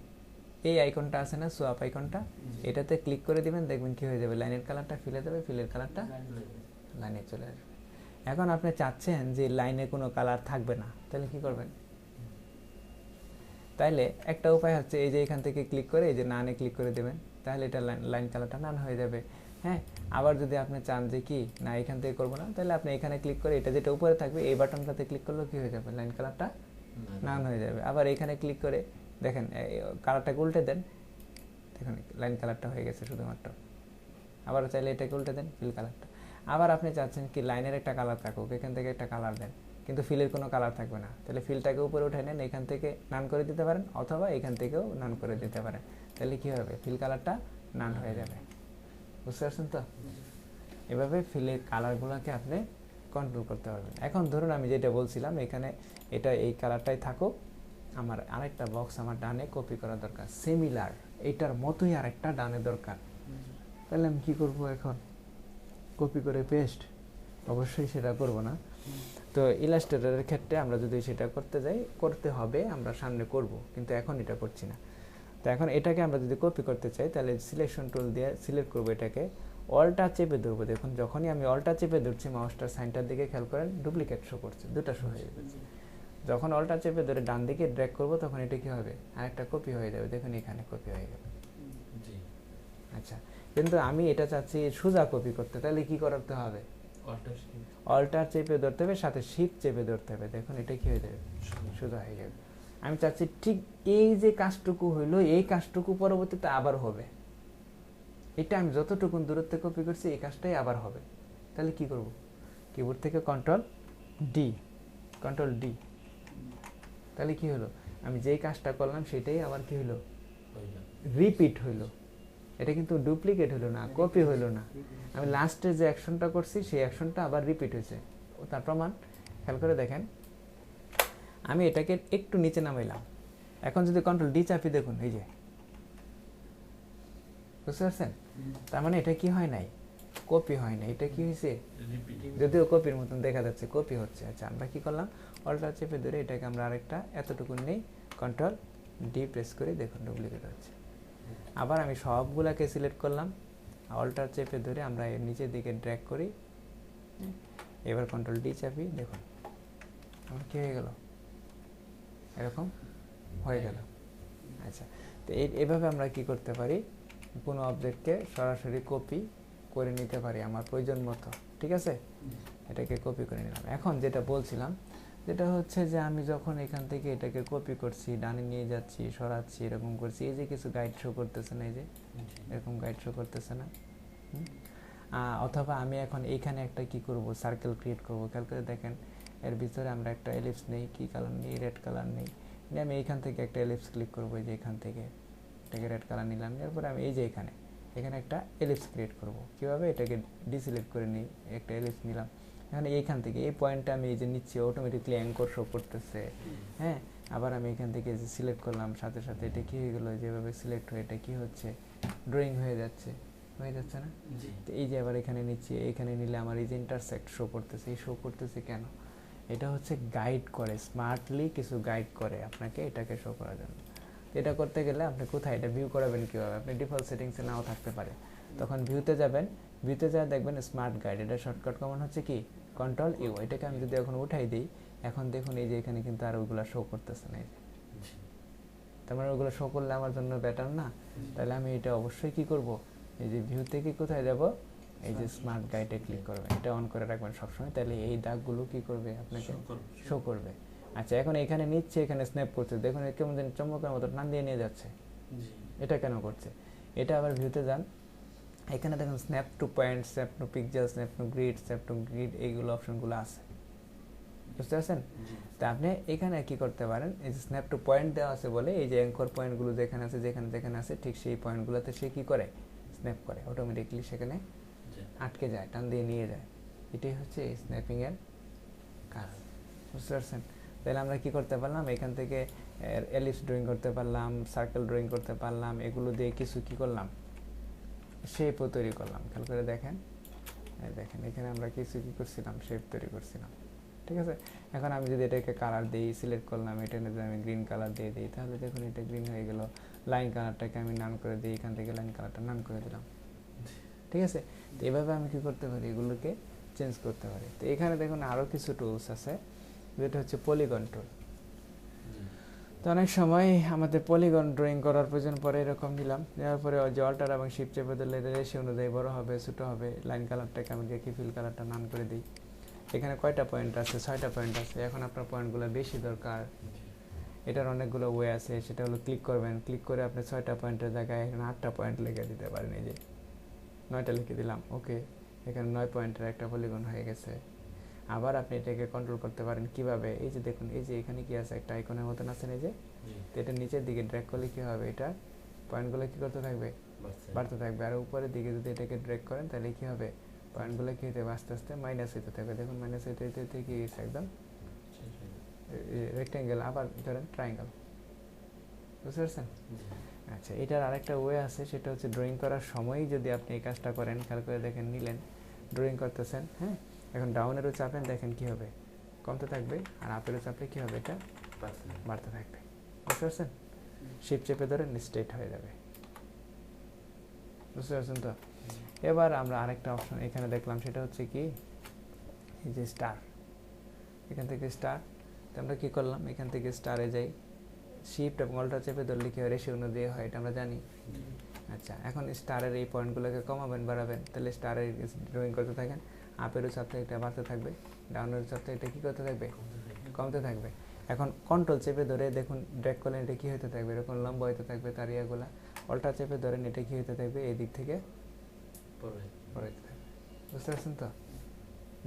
এই আইকনটা আছে না, সোয়াপ আইকনটা, এটাতে ক্লিক করে দিবেন, দেখবেন কি হয়ে যাবে, লাইনের কালারটা ফিলে যাবে, ফিলের কালারটা লাইনে চলে আসবে। এখন আপনি চাচ্ছেন যে লাইনে কোনো কালার থাকবে না, তাহলে কি করবেন, তাইলে একটা উপায় হচ্ছে এই যে এখান থেকে ক্লিক করে এই যে নানে ক্লিক করে দেবেন, তাহলে এটা লাইন কালারটা নান হয়ে যাবে। হ্যাঁ, আবার যদি আপনি চান যে কি না এখান থেকে করবো না, তাহলে আপনি এখানে ক্লিক করে এটা যেটা উপরে থাকবে এই বাটনটাতে ক্লিক করলেও কি হয়ে যাবে, লাইন কালারটা নান হয়ে যাবে। আবার এখানে ক্লিক করে দেখেন কালারটাকে উল্টে দেন, দেখুন লাইন কালারটা হয়ে গেছে শুধুমাত্র। আবার চাইলে এটাকে উল্টে দেন, ফিল কালারটা। আবার আপনি চাচ্ছেন কি লাইনের একটা কালার থাকুক, এখান থেকে একটা কালার দেন, কিন্তু ফিলের কোনো কালার থাকবে না। তাহলে ফিলটাকে উপরে উঠে নেন, এখান থেকে নান করে দিতে পারেন অথবা এখান থেকেও নান করে দিতে পারেন। তাহলে কী হবে, ফিল কালারটা নান হয়ে যাবে। বুঝতে পারছেন তো? এভাবে ফিলের কালারগুলোকে আপনি কন্ট্রোল করতে পারবেন। এখন ধরুন আমি যেটা বলছিলাম, এখানে এটা এই কালারটাই থাকুক, আমার আরেকটা বক্স আমার ডানে কপি করা দরকার, সিমিলার এইটার মতোই আরেকটা ডানে দরকার। তাহলে আমি কী করবো, এখন কপি করে পেস্ট? অবশ্যই সেটা করব না। তো ইলাস্ট্রেটরের ক্ষেত্রে আমরা যদি সেটা করতে যাই, করতে হবে, আমরা সামনে করব, কিন্তু এখন এটা করছি না। তো এখন এটাকে আমরা যদি কপি করতে চাই, তাহলে সিলেকশন টুল দিয়ে সিলেক্ট করবো, এটাকে অলটা চেপে ধরবো। দেখুন যখনই আমি অলটা চেপে ধরছি, মাউসটার সাইনটার দিকে খেয়াল করেন, ডুপ্লিকেট শো করছে, দুটো শো হয়ে যাচ্ছে। যখন অলটা চেপে ধরে ডান দিকে ড্র্যাগ করবো, তখন এটা কী হবে, আরেকটা কপি হয়ে যাবে। দেখুন এখানে কপি হয়ে গেল। আচ্ছা, কিন্তু আমি এটা চাচ্ছি সোজা কপি করতে, তাহলে কি করতে হবে, অল্টার চেপে ধরতে হবে, সাথে শিফট চেপে ধরতে হবে। দেখুন এটা কি হয়ে যাবে, সোজা হয়ে যাবে। আমি চাচ্ছি ঠিক এই যে কাজটুকু হইলো, এই কাজটুকু পরবর্তীতে আবার হবে। এটা আমি যতটুকু দূরত্বে কপি করছি, এই কাজটাই আবার হবে। তাহলে কি করব, কিবোর্ড থেকে কন্ট্রোল ডি। তাহলে কি হলো, আমি যেই কাজটা করলাম সেটাই আবার কি হলো, রিপিট হইলো। এটা কিন্তু ডুপ্লিকেট হলো না, কপি হইলো না। আমি লাস্টে যে অ্যাকশনটা করছি, সেই অ্যাকশনটা আবার রিপিট হয়েছে। তার প্রমাণ খেয়াল করে দেখেন, আমি এটাকে একটু নিচে নামাইলাম, এখন যদি কন্ট্রোল ডি চাপি, দেখুন এই যে, বুঝতে পারছেন? তার মানে এটা কি হয় নাই, কপি হয় না, এটা কি হয়েছে, যদিও কপির মতন দেখা যাচ্ছে, কপি হচ্ছে। আচ্ছা, আমরা কি করলাম, অল্টা চেপে ধরে এটাকে আমরা আরেকটা এতটুকু নেই, কন্ট্রোল ডি প্রেস করে, দেখুন ডুপ্লিকেট হচ্ছে। আবার আমি সবগুলাকে সিলেক্ট করলাম, অল্টার চেপে ধরে আমরা এর নিচের দিকে ড্র্যাগ করি, এবার কন্ট্রোল ডি চাপি, দেখুন আমার কি হয়ে গেল, এরকম হয়ে গেল। আচ্ছা, তো এভাবে আমরা কি করতে পারি, কোনো অবজেক্টকে সরাসরি কপি করে নিতে পারি আমার প্রয়োজন মতো। ঠিক আছে, এটাকে কপি করে নিলাম। এখন যেটা বলছিলাম, যেটা হচ্ছে যে আমি যখন এখান থেকে এটাকে কপি করছি, ডানে নিয়ে যাচ্ছি, সরাচ্ছি, এরকম করছি, এই যে কিছু গাইড শো করতেছে না, এই যে এরকম গাইড শো করতেছে না, অথবা আমি এখন এইখানে একটা কি করব, সার্কেল ক্রিয়েট করব। খেয়াল করে দেখেন, এর ভিতরে আমরা একটা এলিপস নেই, কি কালার নেই, রেড কালার নেই, আমি এইখান থেকে একটা এলিপস ক্লিক করবো, এই যে এখান থেকে এটাকে রেড কালার নিলাম। এরপরে আমি এই যে এখানে একটা এলিপস ক্রিয়েট করব। কীভাবে, এটাকে ডিসিলেক্ট করে নিই, একটা এলিপস নিলাম। এখানে এইখান থেকে এই পয়েন্টটা আমি এই যে নিচ্ছি, অটোমেটিকলি অ্যাঙ্কর শো করতেছে। হ্যাঁ, আবার আমি এখান থেকে যে সিলেক্ট করলাম, সাথে সাথে এটা কী হয়ে গেলো, যেভাবে সিলেক্ট হয়ে এটা কী হচ্ছে, ড্রয়িং হয়ে যাচ্ছে না? তো এই যে আবার এখানে নিচ্ছি, এখানে নিলে আমার এই যে ইন্টারসেক্ট শো করতেছে, এই শো করতেছে কেন, এটা হচ্ছে গাইড করে, স্মার্টলি কিছু গাইড করে আপনাকে এটাকে শো করার জন্য। এটা করতে গেলে আপনি কোথায় এটা ভিউ করাবেন, কীভাবে, আপনি ডিফল্ট সেটিংসে নাও থাকতে পারে, তখন ভিউতে যাবেন, ভিউতে যা দেখবেন স্মার্ট গাইড, এটা শর্টকাট কমান্ড হচ্ছে কি কন্ট্রোল ইউ। এটাকে আমি যদি এখন উঠাই দিই, এখন দেখুন এই যে এখানে কিন্তু আর ওইগুলো শো করতেছে না, তার মানে ওইগুলো শো করলে আমার জন্য বেটার না। তাহলে আমি এটা অবশ্যই কি করব, এই যে ভিউ থেকে কোথায় যাব, এই যে স্মার্ট গাইডে ক্লিক করবেন, এটা অন করে রাখবেন সবসময়, তাহলে এই দাগগুলো কি করবে, আপনাকে শো করবে। আচ্ছা, এখন এখানে নিচ্ছে, এখানে স্ন্যাপ করছে, দেখুন কেমন যেন চমকের মতো টান দিয়ে নিয়ে যাচ্ছে, এটা কেন করছে। এটা আবার ভিউতে যান, এখানে দেখুন snap to point, snap to picture, snap to grid, এইগুলো অপশনগুলো আছে, বুঝতে পারছেন? তা আপনি এখানে কি করতে পারেন, এই যে স্ন্যাপ টু পয়েন্ট দেওয়া আছে বলে, এই যে অ্যাঙ্কর পয়েন্টগুলো যেখানে আছে, যেখানে আছে, ঠিক সেই পয়েন্টগুলোতে সে কি করে, স্ন্যাপ করে, অটোমেটিকলি সেখানে আটকে যায়, টান দিয়ে নিয়ে যায়। এটাই হচ্ছে এই স্ন্যাপিংয়ের কাজ, বুঝতে পারছেন? তাহলে আমরা কি করতে পারলাম, এখান থেকে এলিপস ড্রয়িং করতে পারলাম, সার্কেল ড্রয়িং করতে পারলাম, এগুলো দিয়ে কিছু কি করলাম, শেপও তৈরি করলাম। খেয়াল করে দেখেন, দেখেন এখানে আমরা কিছু কি করছিলাম, শেপ তৈরি করছিলাম। ঠিক আছে, এখন আমি যদি এটাকে কালার দিই, সিলেক্ট করলাম, এটা যদি আমি গ্রিন কালার দিয়ে দিই, তাহলে দেখুন এটা গ্রিন হয়ে গেল। লাইন কালারটাকে আমি নান করে দিই, এখান থেকে লাইন কালারটা নান করে দিলাম। ঠিক আছে, তো এভাবে আমি কি করতে পারি, এগুলোকে চেঞ্জ করতে পারি। তো এখানে দেখুন আরও কিছু টুলস আছে, যেটা হচ্ছে পলিগন টুল। তো অনেক সময় আমাদের পলিগন ড্রয়িং করার প্রয়োজন পরে, এরকম নিলাম, নেওয়ার পরে যে অল্টার এবং শিফট চেপে দিলে রেশিও অনুযায়ী বড় হবে, ছোটো হবে। লাইন কালারটাকে আমি দেখি, ফিল কালারটা নান করে দিই। এখানে কয়টা পয়েন্ট আছে, 6টা পয়েন্ট আছে। এখন আপনার পয়েন্টগুলো বেশি দরকার, এটার অনেকগুলো ওয়ে আছে, সেটা হলো ক্লিক করবেন, ক্লিক করে আপনি 6টা পয়েন্টের জায়গায় এখানে 8টা পয়েন্ট লিখে দিতে পারেন। এই যে 9টা লিখে দিলাম, ওকে, এখানে 9 পয়েন্টের একটা পলিগন হয়ে গেছে। আবার আপনি এটাকে কন্ট্রোল করতে পারেন কিভাবে, এই যে দেখুন এই যে এখানে কি আছে একটা আইকনের মতন আছে এই যে, তো এটা নিচের দিকে ড্র্যাগ করলে কি হবে, এটা পয়েন্টগুলো কি করতে থাকবে, বাড়তে থাকবে। আর উপরের দিকে যদি এটাকে ড্র্যাগ করেন তাহলে কি হবে, পয়েন্টগুলো কি হতে হবে, আস্তে আস্তে মাইনাস হতে থাকবে। দেখুন মাইনাস হতে হতে হতে কি হয়েছে একদম রেক্ট্যাঙ্গেল, আবার ধরেন ট্রায়াঙ্গেল, বুঝতে পারছেন? আচ্ছা, এটার আরেকটা ওয়ে আছে, সেটা হচ্ছে ড্রয়িং করার সময়ই যদি আপনি এই কাজটা করেন, খেয়াল করে দেখেন, নিলেন ড্রয়িং করতেছেন, হ্যাঁ, এখন ডাউনেরও চাপেন, দেখেন কি হবে, কমতে থাকবে, আর আপেরও চাপলে কি হবে, এটা বাড়তে থাকবে, বুঝতে পারছেন? শিপ চেপে ধরেন স্ট্রেট হয়ে যাবে, বুঝতে পারছেন তো? এবার আমরা আরেকটা অপশন এখানে দেখলাম, সেটা হচ্ছে কি, এই যে স্টার, এখান থেকে স্টার, তো আমরা কি করলাম, এখান থেকে স্টারে যাই, শিফট এবং অল্টার চেপে ধরলে কি হয়, রেশিও দিয়ে হয়, এটা আমরা জানি। আচ্ছা, এখন স্টারের এই পয়েন্টগুলোকে কমাবেন বাড়াবেন, তাহলে স্টারের ড্রয়িং করতে থাকেন, আপেরও চাপটা এটা বাড়তে থাকবে, ডাউনের চাপটা এটা কী করতে থাকবে, কমতে থাকবে। এখন কন্ট্রোল চেপে ধরে দেখুন ড্র্যাগ করলে এটা কী হতে থাকবে, এরকম লম্বা হতে থাকবে তার ইয়াগুলা, অল্টার চেপে ধরেন এটা কী হতে থাকবে, এই দিক থেকে পরে থাকবে, বুঝতে পারছেন তো?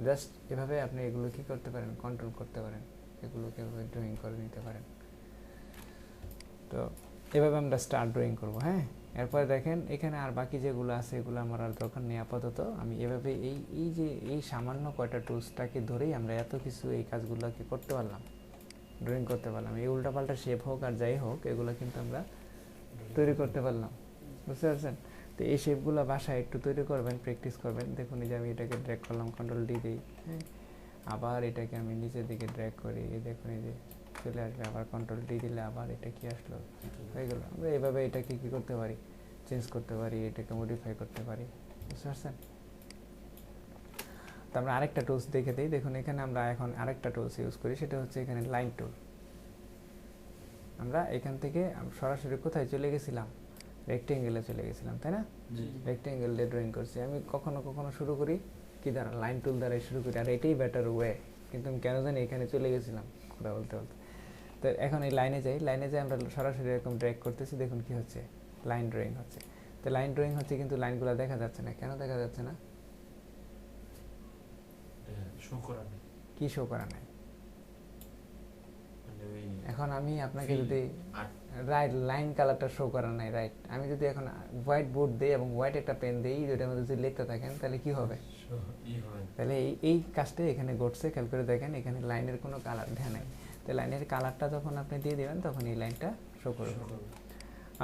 জাস্ট এভাবে আপনি এগুলো কী করতে পারেন, কন্ট্রোল করতে পারেন, এগুলোকে ড্রয়িং করে নিতে পারেন। তো এভাবে আমরা স্টার ড্রয়িং করব, হ্যাঁ। এরপরে দেখেন এখানে আর বাকি যেগুলো আছে এগুলো আমার আর দরকার নেই আপাতত, আমি এভাবে এই যে এই সামান্য কয়টা টুলসটাকে ধরেই আমরা এত কিছু এই কাজগুলোকে করতে পারলাম, ড্রয়িং করতে পারলাম। এই উল্টাপাল্টা শেপ হোক আর যাই হোক, এগুলো কিন্তু আমরা তৈরি করতে পারলাম, বুঝতে পারছেন? তো এই শেপগুলো বাসায় একটু তৈরি করবেন, প্র্যাকটিস করবেন। দেখুন এই যে আমি এটাকে ড্র্যাগ করলাম, কন্ট্রোল ডি দিই, হ্যাঁ, আবার এটাকে আমি নিচের দিকে ড্র্যাগ করি, এই দেখুন এই যে চলে আসবে, আবার কন্ট্রোল ডি দিলে আবার এটা কি আসলো, হয়ে গেল। আমরা এভাবে এটাকে কি করতে পারি, চেঞ্জ করতে পারি, এটাকে মডিফাই করতে পারি, বুঝতে পারছেন? তো আমরা আরেকটা টুলস দেখে দিই। দেখুন এখানে আমরা এখন আরেকটা টুলস ইউজ করি, সেটা হচ্ছে এখানে লাইন টুল। আমরা এখান থেকে সরাসরি কোথায় চলে গেছিলাম, রেক্টেঙ্গেলে চলে গেছিলাম, তাই না? রেক্টেঙ্গেল দিয়ে ড্রয়িং করছি। আমি কখনো কখনো শুরু করি কি দ্বারা, লাইন টুল দ্বারাই শুরু করি, আর এটাই বেটার ওয়ে, কিন্তু আমি কেন জানি এখানে চলে গেছিলাম কথা বলতে বলতে। তো এখন এই লাইনে যাই, লাইনে যাই আমরা সরাসরি এরকম ড্র্যাগ করতেছি, দেখুন কি হচ্ছে, লাইন ড্রয়িং হচ্ছে। তো লাইন ড্রয়িং হচ্ছে কিন্তু লাইনগুলো দেখা যাচ্ছে না, কেন দেখা যাচ্ছে না, কি শো করা নাই। এখন আমি আপনাকে যদি রাইট লাইন কালারটা শো করা নাই, রাইট, আমি যদি এখন হোয়াইট বোর্ড দিই এবং হোয়াইট একটা পেন দিই, যেটার মধ্যে যদি লিখতে থাকেন তাহলে কি হবে, তাহলে এই কাজটা এখানে ঘটছে, খেয়াল করে দেখেন এখানে লাইনের কোনো কালার দেওয়া নাই। তো লাইনের কালারটা যখন আপনি দিয়ে দেবেন তখন এই লাইনটা শো করবে।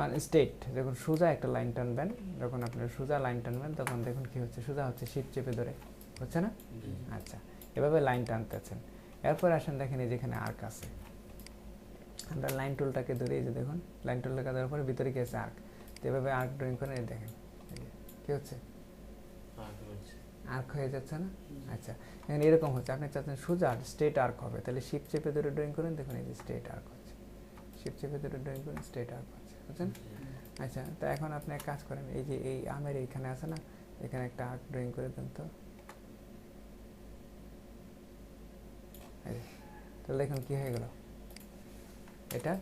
আর স্ট্রেট যখন সোজা একটা লাইন টানবেন, যখন আপনি সোজা লাইন টানবেন তখন দেখুন কি হচ্ছে, সোজা হচ্ছে, শিফট চেপে ধরে হচ্ছে না? আচ্ছা, এভাবে লাইন টানতেছেন। এরপর আসেন দেখেন এই যেখানে আর্ক আছে, আমরা লাইন টুলটাকে ধরে এই যে দেখুন লাইন টুলটাকে দেওয়ার পরে ভিতরে কি আছে, আর্ক। তো এভাবে আর্ক ড্রয়িং করে দেখেন কি হচ্ছে, আর্ক হয়ে যাচ্ছে না? আচ্ছা, এখন এরকম হচ্ছে, আপনি চাচ্ছেন সোজা স্ট্রেট আর্ক হবে, তাহলে শিফট চেপে ধরে ড্রয়িং করেন, দেখুন এই যে স্ট্রেট আর্ক হচ্ছে, শিফট চেপে ধরে ড্রয়িং করেন, স্ট্রেট আর্ক হচ্ছে, বুঝছেন? আচ্ছা, তো এখন আপনি এক কাজ করেন, এই যে এই আমের এইখানে আছে না, এখানে একটা আর্ক ড্রয়িং করে দেন তো, তাহলে দেখুন কি হয়ে গেল, এটা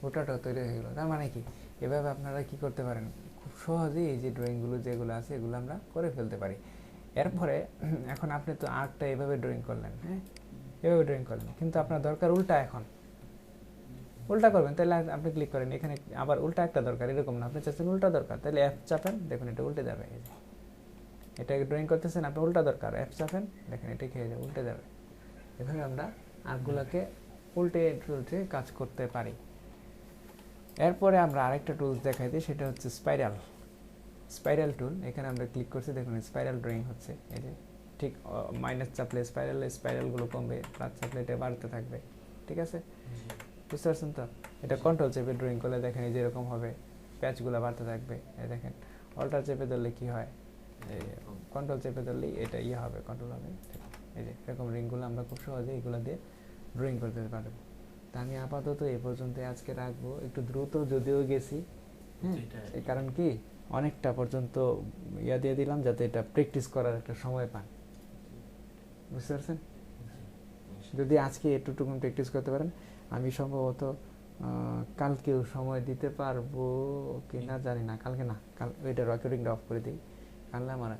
গোটাটাও তৈরি হয়ে গেল। তার মানে কি, এভাবে আপনারা কি করতে পারেন, খুব সহজেই এই যে ড্রয়িংগুলো যেগুলো আছে এগুলো আমরা করে ফেলতে পারি। এরপরে এখন আপনি তো আর্টটা এভাবে ড্রয়িং করলেন, হ্যাঁ, এভাবে ড্রয়িং করলেন, কিন্তু আপনার দরকার উল্টা, এখন উল্টা করবেন, তাহলে আপনি ক্লিক করেন, এখানে আবার উল্টা একটা দরকার, এরকম না, আপনি চাচ্ছেন উল্টা দরকার, তাহলে এফ চাপেন, দেখুন এটা উল্টে যাবে। এই যে এটাকে ড্রয়িং করতেছেন আপনি, উল্টা দরকার, এফ চাপেন, দেখেন এটা খেয়ে যাবে, উল্টে যাবে। এভাবে আমরা আর্টগুলোকে উল্টে উল্টে কাজ করতে পারি। এরপরে আমরা আরেকটা টুলস দেখাই দিই, সেটা হচ্ছে স্পাইরাল টুল। এখানে আমরা ক্লিক করছি, দেখুন স্পাইরাল ড্রয়িং হচ্ছে, এই যে ঠিক মাইনাস চাপলে স্পাইরালগুলো কমবে, প্লাস চাপলে এটা বাড়তে থাকবে, ঠিক আছে? বুঝতে পারছেন তো? এটা কন্ট্রোল চেপে ড্রয়িং করলে দেখেন এই যেরকম হবে, প্যাচগুলো বাড়তে থাকবে। এই দেখেন অল্টার চেপে ধরলে কি হয়, এই কন্ট্রোল চেপে ধরলেই এটা হবে, কন্ট্রোল হবে। এই যে এরকম রিংগুলো আমরা খুব সহজে এগুলো দিয়ে ড্রয়িং করতে পারবো। তা আমি আপাতত এই পর্যন্ত আজকে রাখবো, একটু দ্রুত যদিও গেছি, হ্যাঁ, এই কারণ কি অনেকটা পর্যন্ত ইয়া দিয়ে দিলাম যাতে এটা প্র্যাকটিস করার একটা সময় পান, বুঝতে পারছেন? যদি আজকে একটুটুকুন প্র্যাকটিস করতে পারেন, আমি সম্ভবত কালকেও সময় দিতে পারবো কি না জানি না, কালকে না, কাল এটা রেকর্ডিংটা অফ করে দিই, কালকে আমার